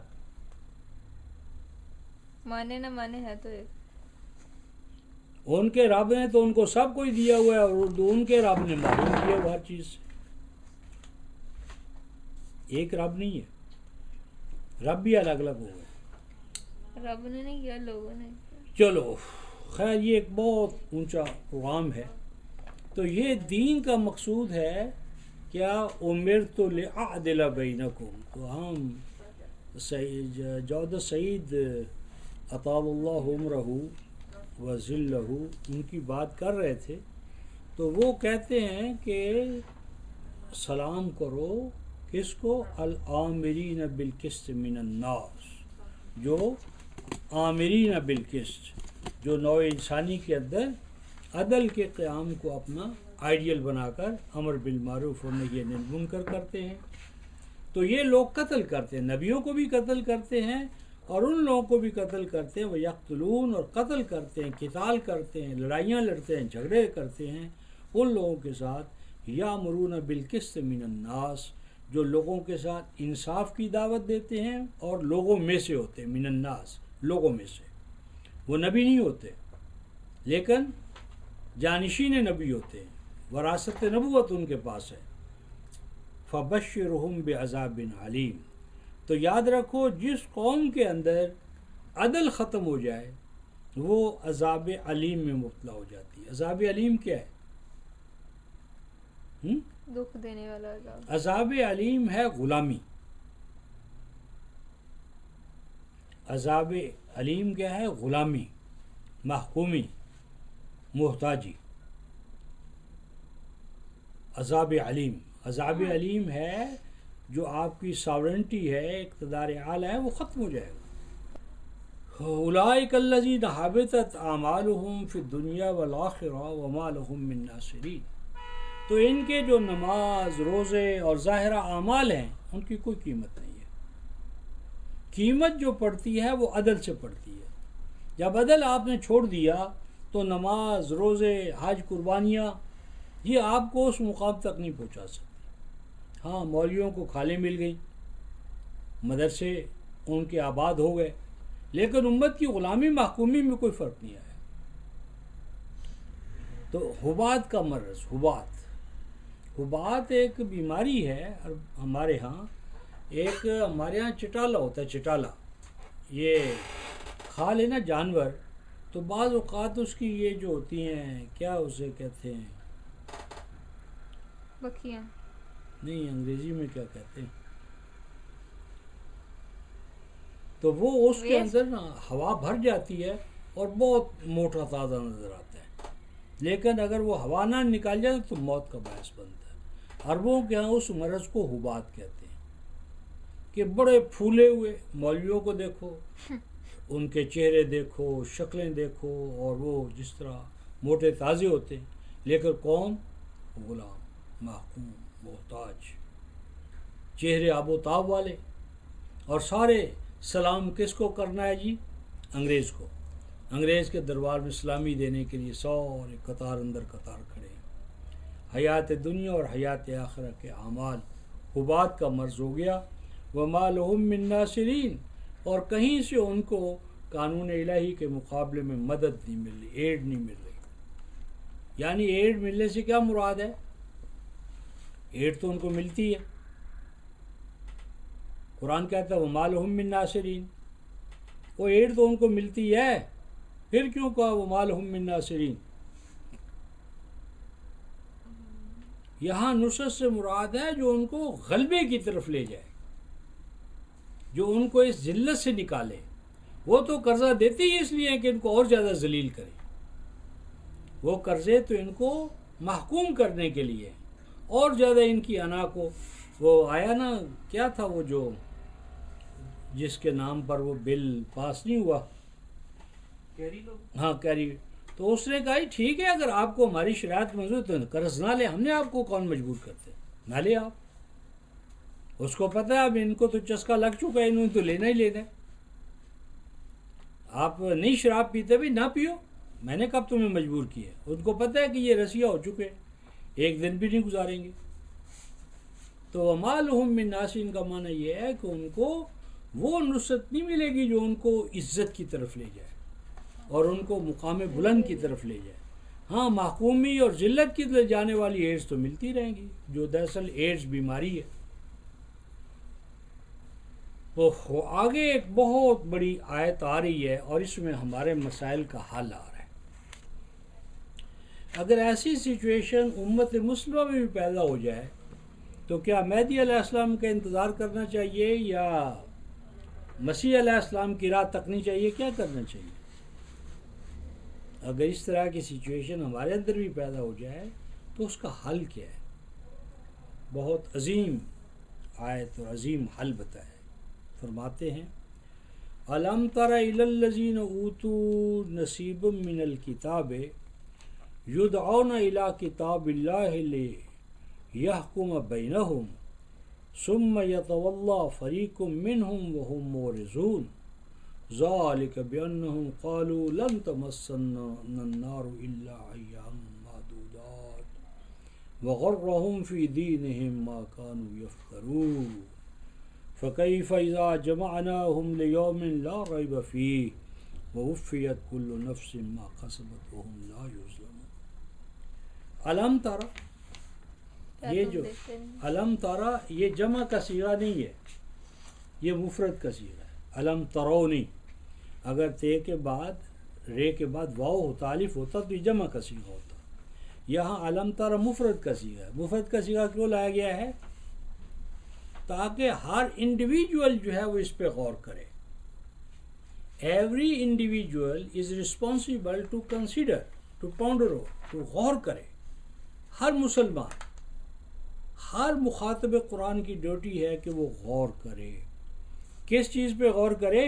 مانے نہ مانے ہے تو ایک۔ ان کے رب نے تو ان کو سب کوئی دیا ہوا ہے، اور ان کے رب نے معلوم کیا ہوا ہر چیز سے، ایک رب نہیں ہے، رب بھی الگ الگ ہو گئے، رب نے نہیں کیا، لوگوں نے۔ چلو خیر یہ ایک بہت اونچا پروگرام ہے۔ تو یہ دین کا مقصود ہے کیا؟ امرت لأعدل بینکم۔ تو ہم جود سعید اطال اللہ عمرہ وَظِلَّهُ ان کی بات کر رہے تھے، تو وہ کہتے ہیں کہ سلام کرو کس کو؟ العامرین بالقسط من الناس، جو عامرین بالقسط، جو نوع انسانی کے اندر عدل کے قیام کو اپنا آئیڈیل بنا کر امر بالمعروف اور نہی عن المنکر کرتے ہیں. تو یہ لوگ قتل کرتے ہیں، نبیوں کو بھی قتل کرتے ہیں اور ان لوگوں کو بھی قتل کرتے ہیں. وہ یقتلون، اور قتل کرتے ہیں، قتال کرتے ہیں، لڑائیاں لڑتے ہیں، جھگڑے کرتے ہیں ان لوگوں کے ساتھ. یامرون بالقسط من الناس، جو لوگوں کے ساتھ انصاف کی دعوت دیتے ہیں اور لوگوں میں سے ہوتے ہیں. من الناس، لوگوں میں سے. وہ نبی نہیں ہوتے لیکن جانشین نبی ہوتے ہیں، وراثت نبوت ان کے پاس ہے. فبشرہم بعذاب علیم، تو یاد رکھو جس قوم کے اندر عدل ختم ہو جائے وہ عذاب علیم میں مبتلا ہو جاتی ہے. عذاب علیم کیا ہے؟ دکھ دینے والا عذاب. عذاب علیم ہے غلامی. عذاب علیم کیا ہے؟ غلامی، محکومی، محتاجی. عذاب علیم، عذاب علیم ہے جو آپ کی ساورنٹی ہے، اقتدار اعلیٰ ہے، وہ ختم ہو جائے گا. اولئک الذین حبطت اعمالهم فی الدنیا والآخرہ وما لهم من ناصرین. تو ان کے جو نماز، روزے اور ظاہرہ اعمال ہیں ان کی کوئی قیمت نہیں ہے. قیمت جو پڑتی ہے وہ عدل سے پڑتی ہے. جب عدل آپ نے چھوڑ دیا تو نماز، روزے، حج، قربانیاں یہ آپ کو اس مقام تک نہیں پہنچا سکتی. ہاں، مولویوں کو کھالیں مل گئیں، مدرسے ان کے آباد ہو گئے، لیکن امت کی غلامی، محکومی میں کوئی فرق نہیں آیا. تو حبات کا مرض، حبات ایک بیماری ہے ہمارے ہاں. ہمارے ہاں چٹالا ہوتا ہے، چٹالا یہ کھا لینا جانور، تو بعض اوقات اس کی یہ جو ہوتی ہیں کیا اسے کہتے ہیں، بکیاں نہیں انگریزی میں کیا کہتے ہیں، تو وہ اس کے اندر نا ہوا بھر جاتی ہے اور بہت موٹا تازہ نظر آتا ہے، لیکن اگر وہ ہوا نہ نکال جائے تو موت کا باعث بنتا ہے. عربوں کے ہاں اس مرض کو حبات کہتے ہیں کہ بڑے پھولے ہوئے. مولویوں کو دیکھو، ان کے چہرے دیکھو، شکلیں دیکھو، اور وہ جس طرح موٹے تازے ہوتے ہیں، لیکن کون؟ غلام، محکوم، محتاج، چہرے آب و تاب والے. اور سارے سلام کس کو کرنا ہے جی؟ انگریز کو. انگریز کے دربار میں سلامی دینے کے لیے سارے قطار اندر قطار کھڑے ہیں. حیات دنیا اور حیات آخرہ کے اعمال حبات کا مرض ہو گیا. وما لهم من ناصرین، اور کہیں سے ان کو قانون الہی کے مقابلے میں مدد نہیں مل رہی، ایڈ نہیں مل رہی. یعنی ایڈ ملنے سے کیا مراد ہے؟ ایڈ تو ان کو ملتی ہے. قرآن کہتا ہے وما لهم من ناصرین، وہ ایڈ تو ان کو ملتی ہے، پھر کیوں کہا وما لهم من ناصرین؟ یہاں نصرت سے مراد ہے جو ان کو غلبے کی طرف لے جائے، جو ان کو اس ذلت سے نکالے. وہ تو قرضہ دیتے ہی اس لیے کہ ان کو اور زیادہ ذلیل کرے. وہ قرضے تو ان کو محکوم کرنے کے لیے، اور زیادہ ان کی انا کو. وہ آیا نا، کیا تھا وہ جو جس کے نام پر وہ بل پاس نہیں ہوا، کیری لوگ، ہاں کیری. تو اس نے کہا ٹھیک ہے، اگر آپ کو ہماری شرائط منظور تو قرض نہ لے، ہم نے آپ کو کون مجبور کرتے، نہ لے آپ. اس کو پتہ ہے اب ان کو تو چسکا لگ چکا ہے، انہوں نے تو لینا ہی لینا ہے. آپ نہیں شراب پیتے بھی نہ پیو، میں نے کب تمہیں مجبور کیا. ان کو پتہ ہے کہ یہ رسیہ ہو چکے، ایک دن بھی نہیں گزاریں گے. تو وما لهم من ناصرین کا معنی یہ ہے کہ ان کو وہ نصرت نہیں ملے گی جو ان کو عزت کی طرف لے جائے اور ان کو مقام بلند کی طرف لے جائے. ہاں، محکومی اور ذلت کی طرف جانے والی ایڈز تو ملتی رہیں گی، جو دراصل ایڈز بیماری ہے. تو آگے ایک بہت بڑی آیت آ رہی ہے اور اس میں ہمارے مسائل کا حل آ رہا ہے. اگر ایسی سچویشن امت مسلمہ میں بھی پیدا ہو جائے تو کیا مہدی علیہ السلام کا انتظار کرنا چاہیے یا مسیح علیہ السلام کی راہ تکنی چاہیے؟ کیا کرنا چاہیے؟ اگر اس طرح کی سچویشن ہمارے اندر بھی پیدا ہو جائے تو اس کا حل کیا ہے؟ بہت عظیم آیت اور عظیم حل بتایا فرماتے ہیں الم تر الی الذین اوتوا نصیبا من الکتاب یدعون الی کتاب اللہ لیحکم بینہم ثم یتولی فریق منہم وہم معرضون ذالک بانہم قالوا لن تمسنا النار الا ایاما معدودات وغرہم فی دینہم ما کانوا یفترون فکیف اذا جمعناہم لیوم لا ریب فیہ ووفیت کل نفس ما کسبت وہم لا یظلمون. الم ترى یہ جو الم ترى یہ جمع کا صیغہ نہیں ہے، یہ مفرد کا صیغہ ہے. الم ترونی اگر تے کے بعد رے کے بعد واو ہوتا الف ہوتا تو یہ جمع کا صیغہ ہوتا. یہاں الم ترى مفرد کا صیغہ ہے. مفرد کا صیغہ کیوں لایا گیا ہے؟ تاکہ ہر انڈیویجول جو ہے وہ اس پہ غور کرے. Every individual is responsible to consider, to ponder, to غور کرے. ہر مسلمان، ہر مخاطب قرآن کی ڈیوٹی ہے کہ وہ غور کرے. کس چیز پہ غور کرے؟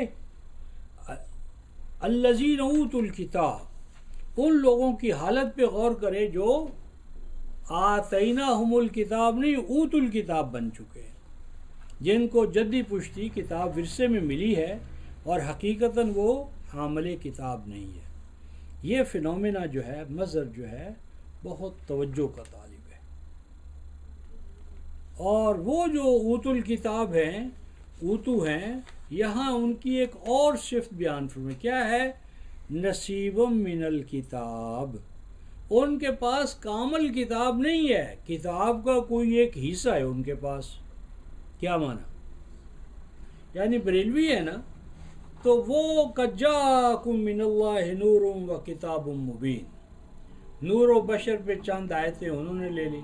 الذین اوتوا الکتاب، ان لوگوں کی حالت پہ غور کرے جو آتیناہم الکتاب نہیں اوتوا الکتاب بن چکے ہیں، جن کو جدی پشتی کتاب ورثے میں ملی ہے اور حقیقتاً وہ حامل کتاب نہیں ہے. یہ فنومینا جو ہے، مظہر جو ہے، بہت توجہ کا طالب ہے. اور وہ جو اوتوا الکتاب ہیں، اوتو ہیں، یہاں ان کی ایک اور صفت بیان فرمائے. کیا ہے؟ نصیب من الکتاب. ان کے پاس کامل کتاب نہیں ہے، کتاب کا کوئی ایک حصہ ہے ان کے پاس. کیا معنی؟ یعنی بریلوی ہے نا، تو وہ قد جاءکم من اللہ نور و کتاب مبین، نور و بشر پہ چند آیتیں انہوں نے لے لی.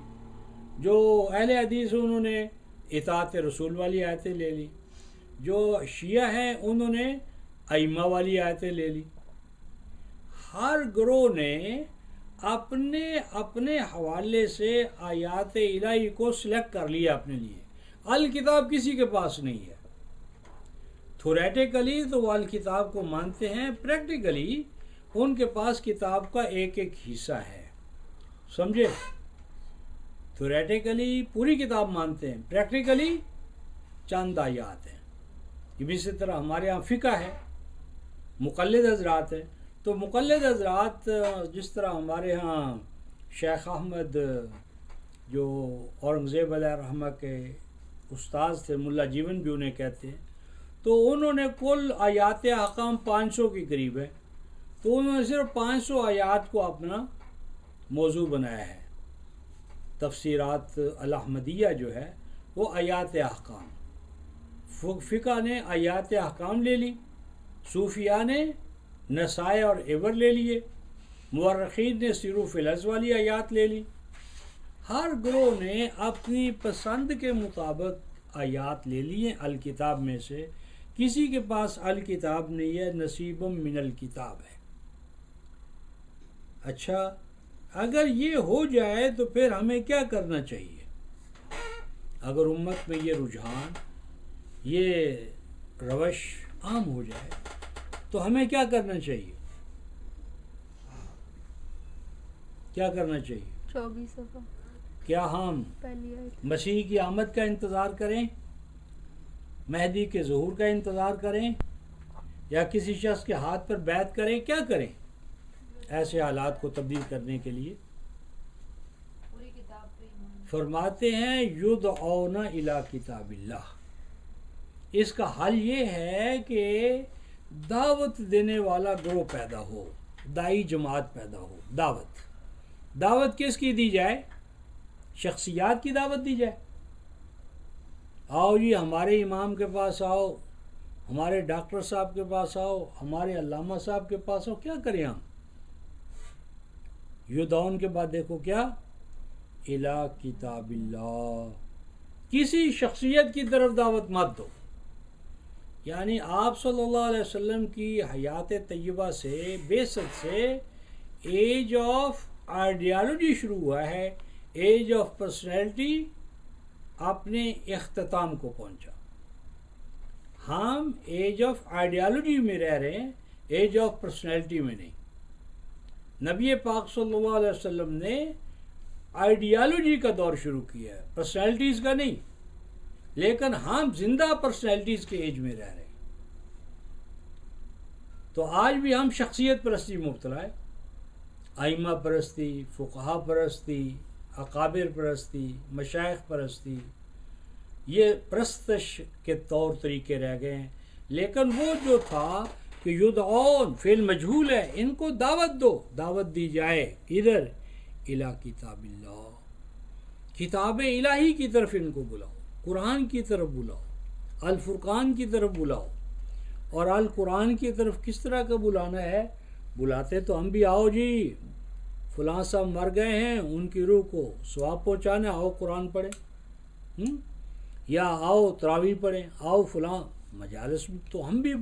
جو اہل حدیث انہوں نے اطاعت رسول والی آیتیں لے لی، جو شیعہ ہیں انہوں نے ائمہ والی آیتیں لے لی. ہر گروہ نے اپنے اپنے حوالے سے آیات الہی کو سلیکٹ کر لیا اپنے لیے. الکتاب کسی کے پاس نہیں ہے. تھوریٹیکلی تو وہ الکتاب کو مانتے ہیں، پریکٹیکلی ان کے پاس کتاب کا ایک ایک حصہ ہے. سمجھے؟ تھوریٹیکلی پوری کتاب مانتے ہیں، پریکٹیکلی چند آیات ہیں. اسی طرح ہمارے ہاں فقہ ہے، مقلد حضرات ہیں. تو مقلد حضرات جس طرح ہمارے ہاں شیخ احمد جو اورنگزیب علیہ رحمہ کے استاذ تھے، ملا جیون بھی انہیں کہتے ہیں، تو انہوں نے کل آیات احکام 500 کے قریب ہے. تو انہوں نے صرف 500 آیات کو اپنا موضوع بنایا ہے. تفسیرات الاحمدیہ جو ہے وہ آیات احکام. فقہ نے آیات احکام لے لی، صوفیاء نے نصائح اور عبر لے لیے، مورخین نے سیر فی الحج والی آیات لے لی. ہر گروہ نے اپنی پسند کے مطابق آیات لے لی ہیں الکتاب میں سے. کسی کے پاس الکتاب نہیں ہے، نصیب من الکتاب ہے. اچھا، اگر یہ ہو جائے تو پھر ہمیں کیا کرنا چاہیے؟ اگر امت میں یہ رجحان، یہ روش عام ہو جائے تو ہمیں کیا کرنا چاہیے؟ کیا کرنا چاہیے؟ 24 صفحہ. کیا ہم پہلی آیت. مسیح کی آمد کا انتظار کریں، مہدی کے ظہور کا انتظار کریں، یا کسی شخص کے ہاتھ پر بیعت کریں؟ کیا کریں ایسے حالات کو تبدیل کرنے کے لیے؟ فرماتے ہیں یدعون الی کتاب اللہ. اس کا حل یہ ہے کہ دعوت دینے والا گروہ پیدا ہو، دائی جماعت پیدا ہو. دعوت کس کی دی جائے؟ شخصیات کی دعوت دی جائے. آؤ جی ہمارے امام کے پاس آؤ، ہمارے ڈاکٹر صاحب کے پاس آؤ، ہمارے علامہ صاحب کے پاس آؤ. کیا کریں ہم؟ یدعون کے بعد دیکھو کیا؟ الی کتاب اللہ. کسی شخصیت کی طرف دعوت مت دو. یعنی آپ صلی اللہ علیہ وسلم کی حیات طیبہ سے، بعثت سے ایج آف آئیڈیالوجی شروع ہوا ہے، ایج آف پرسنالٹی اپنے اختتام کو پہنچا. ہم ایج آف آئیڈیالوجی میں رہ رہے ہیں، ایج آف پرسنالٹی میں نہیں. نبی پاک صلی اللہ علیہ وسلم نے آئیڈیالوجی کا دور شروع کیا ہے، پرسنالٹیز کا نہیں. لیکن ہم زندہ پرسنالٹیز کے ایج میں رہ رہے ہیں. تو آج بھی ہم شخصیت پرستی مبتلا ہے، ائمہ پرستی، فقہا پرستی، اکابر پرستی، مشائخ پرستی، یہ پرستش کے طور طریقے رہ گئے ہیں. لیکن وہ جو تھا کہ یدعون فعل مجہول ہے، ان کو دعوت دو، دعوت دی جائے ادھر الی کتاب اللہ، کتاب الہی کی طرف ان کو بلاؤ، قرآن کی طرف بلاؤ، الفرقان کی طرف بلاؤ. اور القرآن کی طرف کس طرح کا بلانا ہے؟ بلاتے تو ہم بھی، آؤ جی فلاں صاحب مر گئے ہیں، ان کی روح کو ثواب پہنچانا، آؤ قرآن پڑھیں، یا آؤ تراویح پڑھیں، آؤ فلاں مجالس تو ہم بھی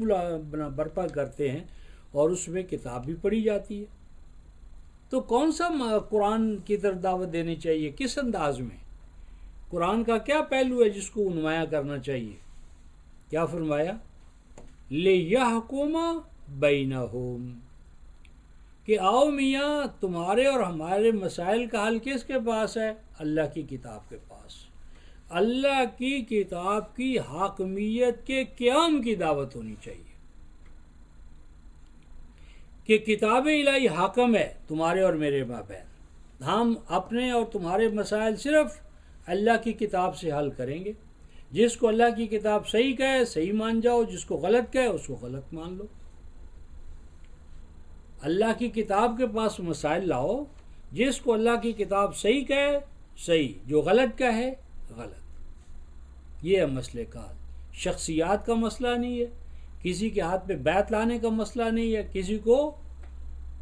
برپا کرتے ہیں، اور اس میں کتاب بھی پڑھی جاتی ہے. تو کون سا قرآن کی طرف دعوت دینی چاہیے؟ کس انداز میں؟ قرآن کا کیا پہلو ہے جس کو نمایاں کرنا چاہیے؟ کیا فرمایا؟ لِیَحْکُمَ بَیْنَہُم، کہ آؤ میاں تمہارے اور ہمارے مسائل کا حل کس کے پاس ہے؟ اللہ کی کتاب کے پاس. اللہ کی کتاب کی حاکمیت کے قیام کی دعوت ہونی چاہیے کہ کتاب الہی حاکم ہے تمہارے اور میرے مابین. ہم اپنے اور تمہارے مسائل صرف اللہ کی کتاب سے حل کریں گے. جس کو اللہ کی کتاب صحیح کہے صحیح مان جاؤ، جس کو غلط کہے اس کو غلط مان لو. اللہ کی کتاب کے پاس مسائل لاؤ، جس کو اللہ کی کتاب صحیح کہے صحیح، جو غلط کہے غلط. یہ ہے مسئلہ کا حل. شخصیات کا مسئلہ نہیں ہے، کسی کے ہاتھ پہ بیعت لانے کا مسئلہ نہیں ہے، کسی کو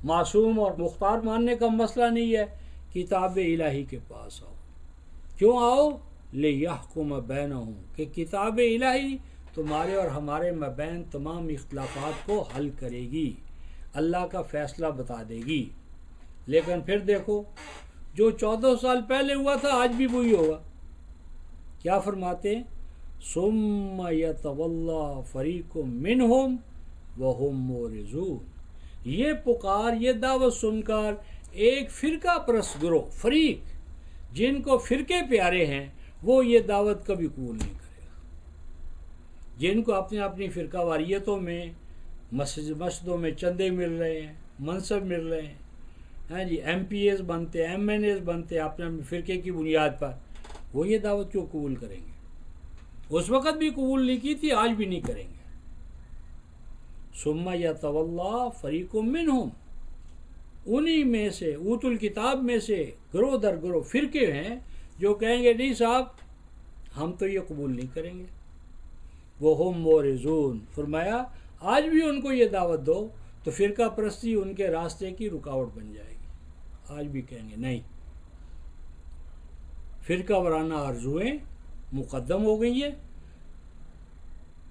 معصوم اور مختار ماننے کا مسئلہ نہیں ہے. کتاب الہی کے پاس آؤ. کیوں آؤ؟ لِیَحْکُمَ بَیْنَہُم، کہ کتاب الہی تمہارے اور ہمارے مابین تمام اختلافات کو حل کرے گی، اللہ کا فیصلہ بتا دے گی. لیکن پھر دیکھو جو 1400 سال پہلے ہوا تھا آج بھی وہی ہوگا. کیا فرماتے ہیں؟ ثُمَّ يَتَوَلَّىٰ فَرِيقٌ مِّنْهُمْ وَهُمْ مُعْرِضُونَ. یہ پکار، یہ دعوت سن کر ایک فرقہ پرست گروہ، فریق جن کو فرقے پیارے ہیں، وہ یہ دعوت کبھی قبول نہیں کرے گا. جن کو اپنی اپنی فرقہ واریتوں میں، مسجدوں میں چندے مل رہے ہیں، منصب مل رہے ہیں، ہاں جی ایم پی ایز بنتے، ایم این ایز بنتے اپنے اپنے فرقے کی بنیاد پر، وہ یہ دعوت کیوں قبول کریں گے؟ اس وقت بھی قبول نہیں کی تھی، آج بھی نہیں کریں گے. ثُمَّ يَتَوَلَّىٰ فَرِيقٌ مِّنْهُمْ، انہی میں سے، اوت الکتاب میں سے گروہ در گروہ فرقے ہیں جو کہیں گے نہیں صاحب ہم تو یہ قبول نہیں کریں گے. وَهُمْ مُعْرِضُونَ، فرمایا آج بھی ان کو یہ دعوت دو تو فرقہ پرستی ان کے راستے کی رکاوٹ بن جائے گی. آج بھی کہیں گے نہیں. فرقہ وارانہ آرزوئیں مقدم ہو گئی ہیں.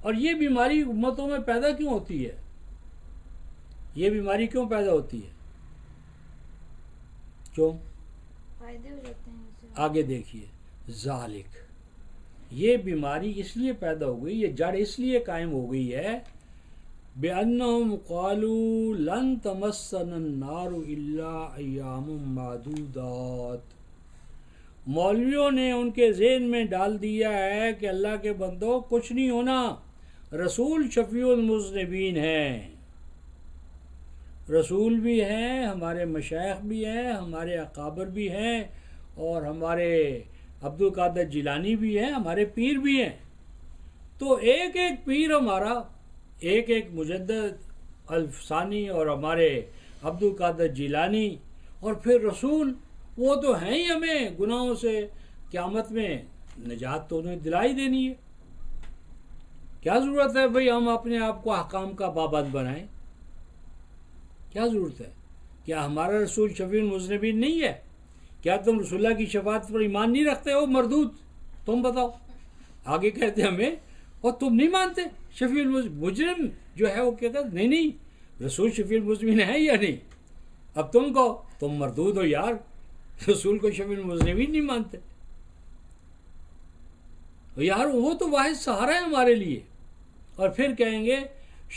اور یہ بیماری امتوں میں پیدا کیوں ہوتی ہے؟ یہ بیماری کیوں پیدا ہوتی ہے؟ کیوں؟ فائدے ہو جاتے ہیں اس سے. آگے دیکھیے. ذالک، یہ بیماری اس لیے پیدا ہو گئی، یہ جڑ اس لیے قائم ہو گئی ہے بِأَنَّهُمْ قَالُوا لَن تَمَسَّنَا النَّارُ إِلَّا أَيَّامٌ مَّعْدُودَاتٌ. مولویوں نے ان کے ذہن میں ڈال دیا ہے کہ اللہ کے بندوں کچھ نہیں ہونا، رسول شفیع المذنبین ہیں. رسول بھی ہیں، ہمارے مشائخ بھی ہیں، ہمارے اکابر بھی ہیں، اور ہمارے عبد القادر جیلانی بھی ہیں، ہمارے پیر بھی ہیں. تو ایک ایک پیر ہمارا، ایک ایک مجدد الفسانی اور ہمارے عبد القادر جیلانی، اور پھر رسول، وہ تو ہیں ہی ہمیں گناہوں سے قیامت میں نجات تو انہیں دلائی دینی ہے. کیا ضرورت ہے بھئی ہم اپنے آپ کو احکام کا پابند بنائیں؟ کیا ضرورت ہے؟ کیا ہمارا رسول شفیع المذنبین نہیں ہے؟ کیا تم رسول اللہ کی شفاعت پر ایمان نہیں رکھتے ہو؟ مردود تم بتاؤ. آگے کہتے ہمیں، اور تم نہیں مانتے شفیع المذنبین؟ مجرم جو ہے وہ کہتا ہے نہیں رسول شفیع المذنبین ہے یا نہیں؟ اب تم کہو تم مردود ہو یار، رسول کو شفیع المذنبین نہیں مانتے یار، وہ تو واحد سہارا ہے ہمارے لیے. اور پھر کہیں گے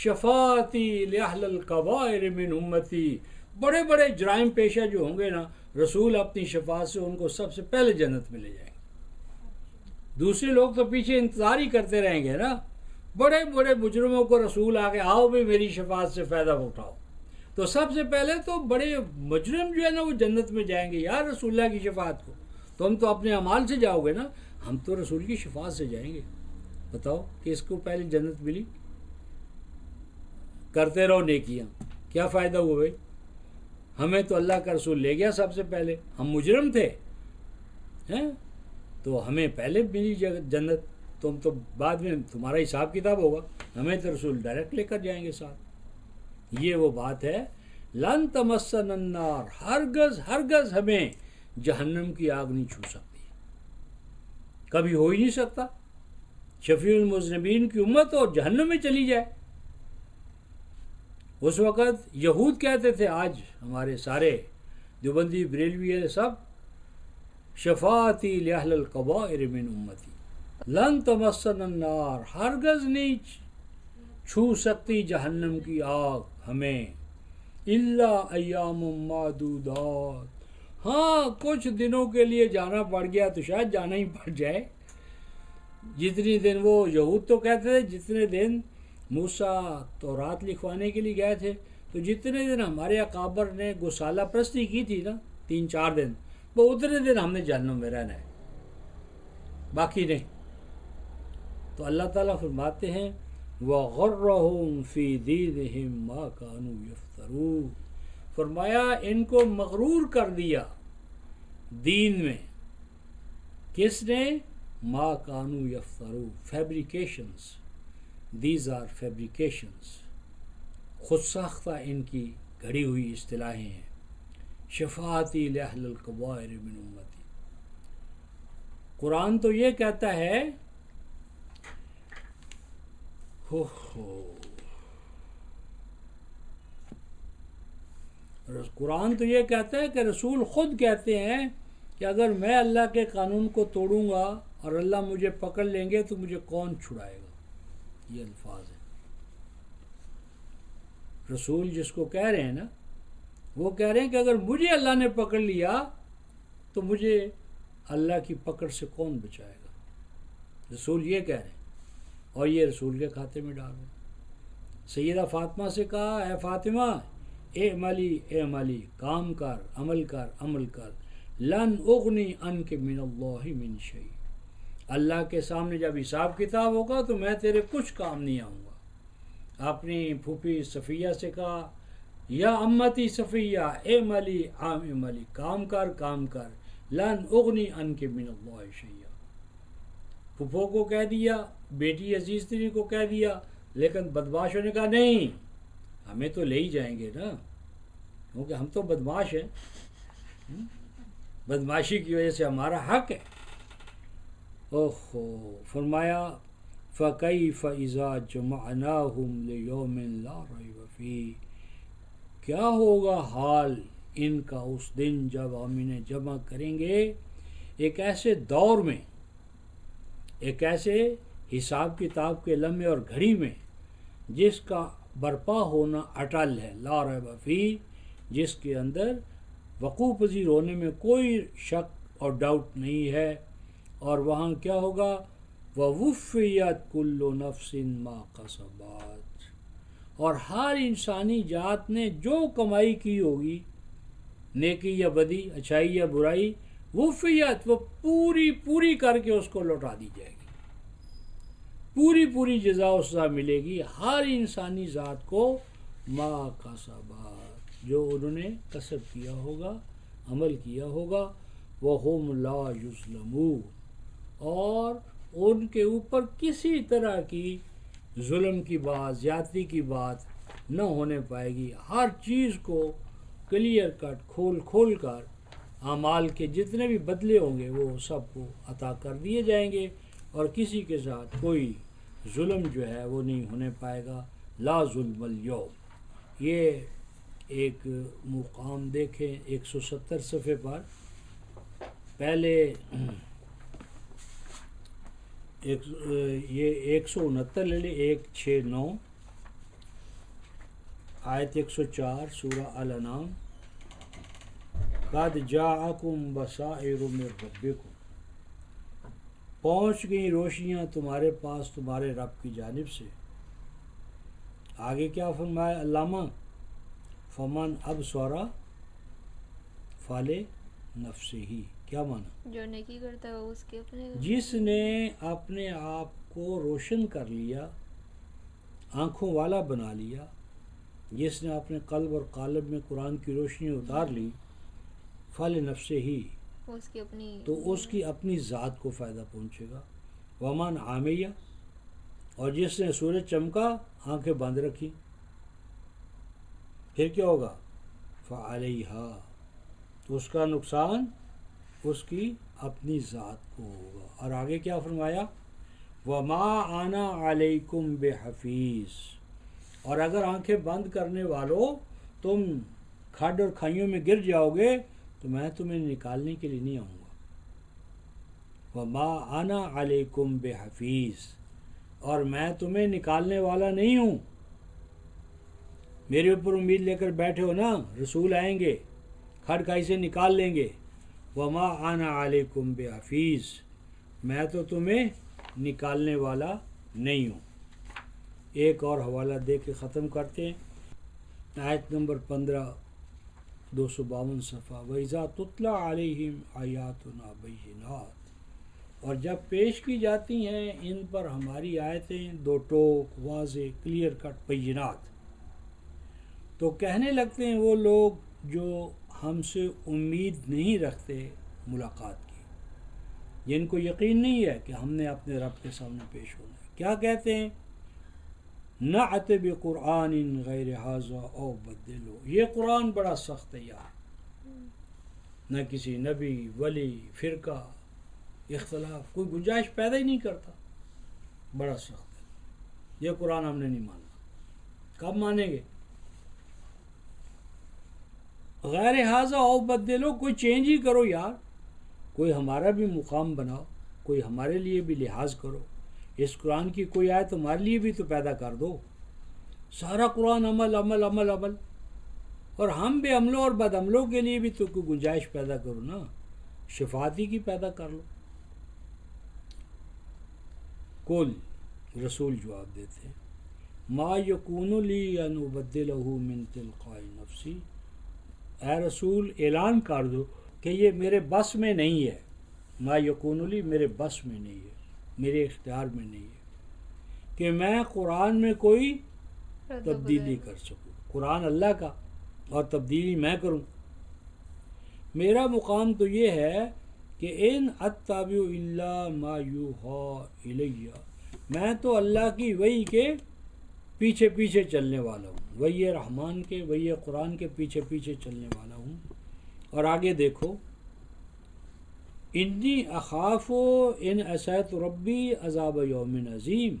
شفاعتی لأہل الکبائر من امتی، بڑے بڑے جرائم پیشہ جو ہوں گے نا، رسول اپنی شفاعت سے ان کو سب سے پہلے جنت میں لے جائیں گے. دوسرے لوگ تو پیچھے انتظار ہی کرتے رہیں گے نا. بڑے بڑے مجرموں کو رسول آ کے آؤ بھی میری شفاعت سے فائدہ اٹھاؤ، تو سب سے پہلے تو بڑے مجرم جو ہے نا وہ جنت میں جائیں گے یار رسول اللہ کی شفاعت کو. تم تو اپنے اعمال سے جاؤ گے نا، ہم تو رسول کی شفاعت سے جائیں گے. بتاؤ کہ اس کو پہلے جنت ملی. کرتے رہو نیکیاں، کیا فائدہ ہوا بھائی؟ ہمیں تو اللہ کا رسول لے گیا سب سے پہلے، ہم مجرم تھے تو ہمیں پہلے ملی جنت. تم تو بعد میں تمہارا حساب کتاب ہوگا، ہمیں تو رسول ڈائریکٹ لے کر جائیں گے ساتھ. یہ وہ بات ہے لن تمسنا النار، ہرگز ہرگز ہمیں جہنم کی آگ نہیں چھو سکتی، کبھی ہو ہی نہیں سکتا. شفیع المذنبین کی امت اور جہنم میں چلی جائے. اس وقت یہود کہتے تھے، آج ہمارے سارے دیوبندی بریلوی ہے سب، شفاعتی لأہل الکبائر من امتی لن تمسنا النار، ہرگز نہیں چھو سکتی جہنم کی آگ ہمیں، الا ایام معدودات، ہاں کچھ دنوں کے لیے جانا پڑ گیا تو شاید جانا ہی پڑ جائے. جتنی دن وہ یہود تو کہتے تھے جتنے دن موسیٰ تورات لکھوانے کے لیے گئے تھے، تو جتنے دن ہمارے اکابر نے گوسالہ پرستی کی تھی نا 3-4 دن، وہ اتنے دن ہم نے جہنم میں رہنا ہے، باقی نہیں. تو اللہ تعالیٰ فرماتے ہیں وَغَرَّهُمْ فِي دِينِهِمْ مَا كَانُوا يَفْتَرُونَ، فرمایا ان کو مغرور کر دیا دین میں. کس نے؟ ما کانوا یفترون، فیبریکیشنز، دیز آر فیبریکیشنز، خود ساختہ ان کی گھڑی ہوئی اصطلاحیں ہیں. شفاعتی لأہل الکبائر من امتی، قرآن تو یہ کہتا ہے قرآن تو یہ کہتا ہے کہ رسول خود کہتے ہیں کہ اگر میں اللہ کے قانون کو توڑوں گا اور اللہ مجھے پکڑ لیں گے تو مجھے کون چھڑائے گا. یہ الفاظ ہیں. رسول جس کو کہہ رہے ہیں نا، وہ کہہ رہے ہیں کہ اگر مجھے اللہ نے پکڑ لیا تو مجھے اللہ کی پکڑ سے کون بچائے گا. رسول یہ کہہ رہے ہیں اور یہ رسول کے کھاتے میں ڈال رہے ہیں. سیدہ فاطمہ سے کہا اے فاطمہ اعملی، کام کر، عمل کر، لن اغنی عنک من اللہ من شیء، اللہ کے سامنے جب حساب کتاب ہوگا تو میں تیرے کچھ کام نہیں آؤں گا. اپنی پھوپھی صفیہ سے کہا یا امتی صفیہ اعملی کام کر، لن اغنی عنک من اللہ شیء. پھوپھو کو کہہ دیا، بیٹی عزیز تری کو کہہ دیا، لیکن بدماشوں نے کہا نہیں ہمیں تو لے ہی جائیں گے نا، کیونکہ ہم تو بدماش ہیں، بدماشی کی وجہ سے ہمارا حق ہے. اوہو، فرمایا فَكَيْفَ إِذَا جَمَعْنَاهُمْ لِيَوْمٍ لَا رَيْبَ فِيهِ، کیا ہوگا حال ان کا اس دن جب ہم انہیں جمع کریں گے ایک ایسے دور میں، ایک ایسے حساب کتاب کے لمحے اور گھڑی میں جس کا برپا ہونا اٹل ہے، لا ریب فیہ، جس کے اندر وقوع پذیر ہونے میں کوئی شک اور ڈاؤٹ نہیں ہے. اور وہاں کیا ہوگا؟ وَوُفِّيَتْ كُلُّ نَفْسٍ مَا كَسَبَتْ، اور ہر انسانی ذات نے جو کمائی کی ہوگی، نیکی یا بدی، اچھائی یا برائی، وفیت، وہ پوری کر کے اس کو لوٹا دی جائے گی، پوری جزا و سزا ملے گی ہر انسانی ذات کو، ما کسبت، جو انہوں نے کسب کیا ہوگا، عمل کیا ہوگا. وَهُمْ لَا يُظْلَمُونَ، اور ان کے اوپر کسی طرح کی ظلم کی بات، زیادتی کی بات نہ ہونے پائے گی. ہر چیز کو کلیئر کٹ کھول کر اعمال کے جتنے بھی بدلے ہوں گے وہ سب کو عطا کر دیے جائیں گے، اور کسی کے ساتھ کوئی ظلم جو ہے وہ نہیں ہونے پائے گا. لا ظلم اليوم، یہ ایک مقام دیکھیں 170 صفحے پر، پہلے یہ 169 لے لیں، 169 آیت 104 سورہ الانعام، قد جاءکم بصائر من ربکم، پہنچ گئی روشنیاں تمہارے پاس تمہارے رب کی جانب سے۔ آگے کیا فرمایا علامہ، فمن ابصر فلنفسہ، کیا مانا؟ جو نیکی کرتا ہے وہ اس کے اپنے جس نے اپنے آپ کو روشن کر لیا، آنکھوں والا بنا لیا، جس نے اپنے قلب اور قالب میں قرآن کی روشنی اتار لی، فلنفسہ، وہ اس کی اپنی تو اس کی اپنی ذات کو فائدہ پہنچے گا۔ ومن عامیہ، اور جس نے سورج چمکا آنکھیں بند رکھی، پھر کیا ہوگا؟ فعلیہا، تو اس کا نقصان اس کی اپنی ذات کو ہوگا۔ اور آگے کیا فرمایا؟ وما انا علیکم بحفیظ، اور اگر آنکھیں بند کرنے والوں تم کھڈ اور کھائیوں میں گر جاؤ گے تو میں تمہیں نکالنے کے لیے نہیں آؤں گا۔ وما انا علیکم بحفیظ، اور میں تمہیں نکالنے والا نہیں ہوں۔ میرے اوپر امید لے کر بیٹھے ہو نا، رسول آئیں گے کھڈ کھائی سے نکال لیں گے۔ وما انا علیکم بحفیظ، میں تو تمہیں نکالنے والا نہیں ہوں۔ ایک اور حوالہ دے کے ختم کرتے ہیں، آیت نمبر 15 252 صفحہ، وَإِذَا تُتْلَى عَلَيْهِمْ آيَاتُنَا بَيِّنَاتٍ، اور جب پیش کی جاتی ہیں ان پر ہماری آیتیں دو ٹوک، واضح، کلیئر کٹ، بینات، تو کہنے لگتے ہیں وہ لوگ جو ہم سے امید نہیں رکھتے ملاقات کی، جن کو یقین نہیں ہے کہ ہم نے اپنے رب کے سامنے پیش ہونا ہے، کیا کہتے ہیں؟ نَعْتِ بِقُرْآنٍ غَيْرِ هَذَا أَوْ بَدِّلْهُ، یہ قرآن بڑا سخت ہے یار، نہ کسی نبی، ولی، فرقہ، اختلاف کوئی گنجائش پیدا ہی نہیں کرتا، بڑا سخت ہے، یہ قرآن ہم نے نہیں ماننا۔ کب مانیں گے؟ غیر حاضہ او بدلو، کوئی چینج ہی کرو یار، کوئی ہمارا بھی مقام بناؤ، کوئی ہمارے لیے بھی لحاظ کرو، اس قرآن کی کوئی آیت ہمارے لیے بھی تو پیدا کر دو۔ سارا قرآن عمل عمل عمل عمل، اور ہم بے عملوں اور بد عملوں کے لیے بھی تو کوئی گنجائش پیدا کرو نا، شفاعت ہی کی پیدا کر لو۔ کل، رسول جواب دیتے ہیں، ما یکون لی ان ابدلہ من تلقاء نفسی، اے رسول اعلان کر دو کہ یہ میرے بس میں نہیں ہے، ما یکون لی میرے بس میں نہیں ہے، میرے اختیار میں نہیں ہے کہ میں قرآن میں کوئی تبدیلی کر سکوں، قرآن اللہ کا اور تبدیلی میں کروں۔ میرا مقام تو یہ ہے کہ ان اتبع الا ما یوحی الی، میں تو اللہ کی وحی کے پیچھے پیچھے چلنے والا ہوں، وحی رحمان کے، وحی قرآن کے پیچھے پیچھے چلنے والا ہوں۔ اور آگے دیکھو، انی اخاف ان عصیت ربی عذاب یوم عظیم،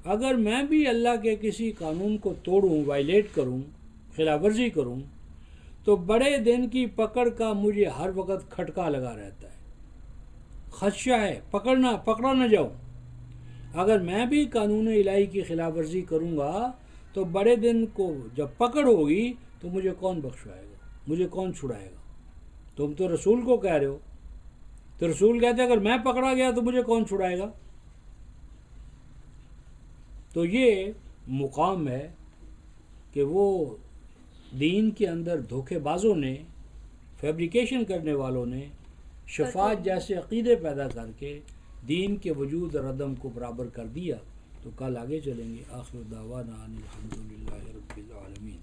اگر میں بھی اللہ کے کسی قانون کو توڑوں، وائلیٹ کروں، خلاف ورزی کروں، تو بڑے دن کی پکڑ کا مجھے ہر وقت کھٹکا لگا رہتا ہے، خدشہ ہے پکڑا نہ جاؤں۔ اگر میں بھی قانون الہی کی خلاف ورزی کروں گا تو بڑے دن کو جب پکڑ ہوگی تو مجھے کون بخشوائے گا، مجھے کون چھڑائے گا؟ تم تو رسول کو کہہ رہے ہو، تو رسول کہتے ہیں اگر میں پکڑا گیا تو مجھے کون چھڑائے گا؟ تو یہ مقام ہے کہ وہ دین کے اندر دھوکے بازوں نے، فیبریکیشن کرنے والوں نے شفاعت جیسے عقیدے پیدا کر کے دین کے وجود اور عدم کو برابر کر دیا۔ تو کل آگے چلیں گے۔ آخر دعوانا ان الحمدللہ رب العالمین۔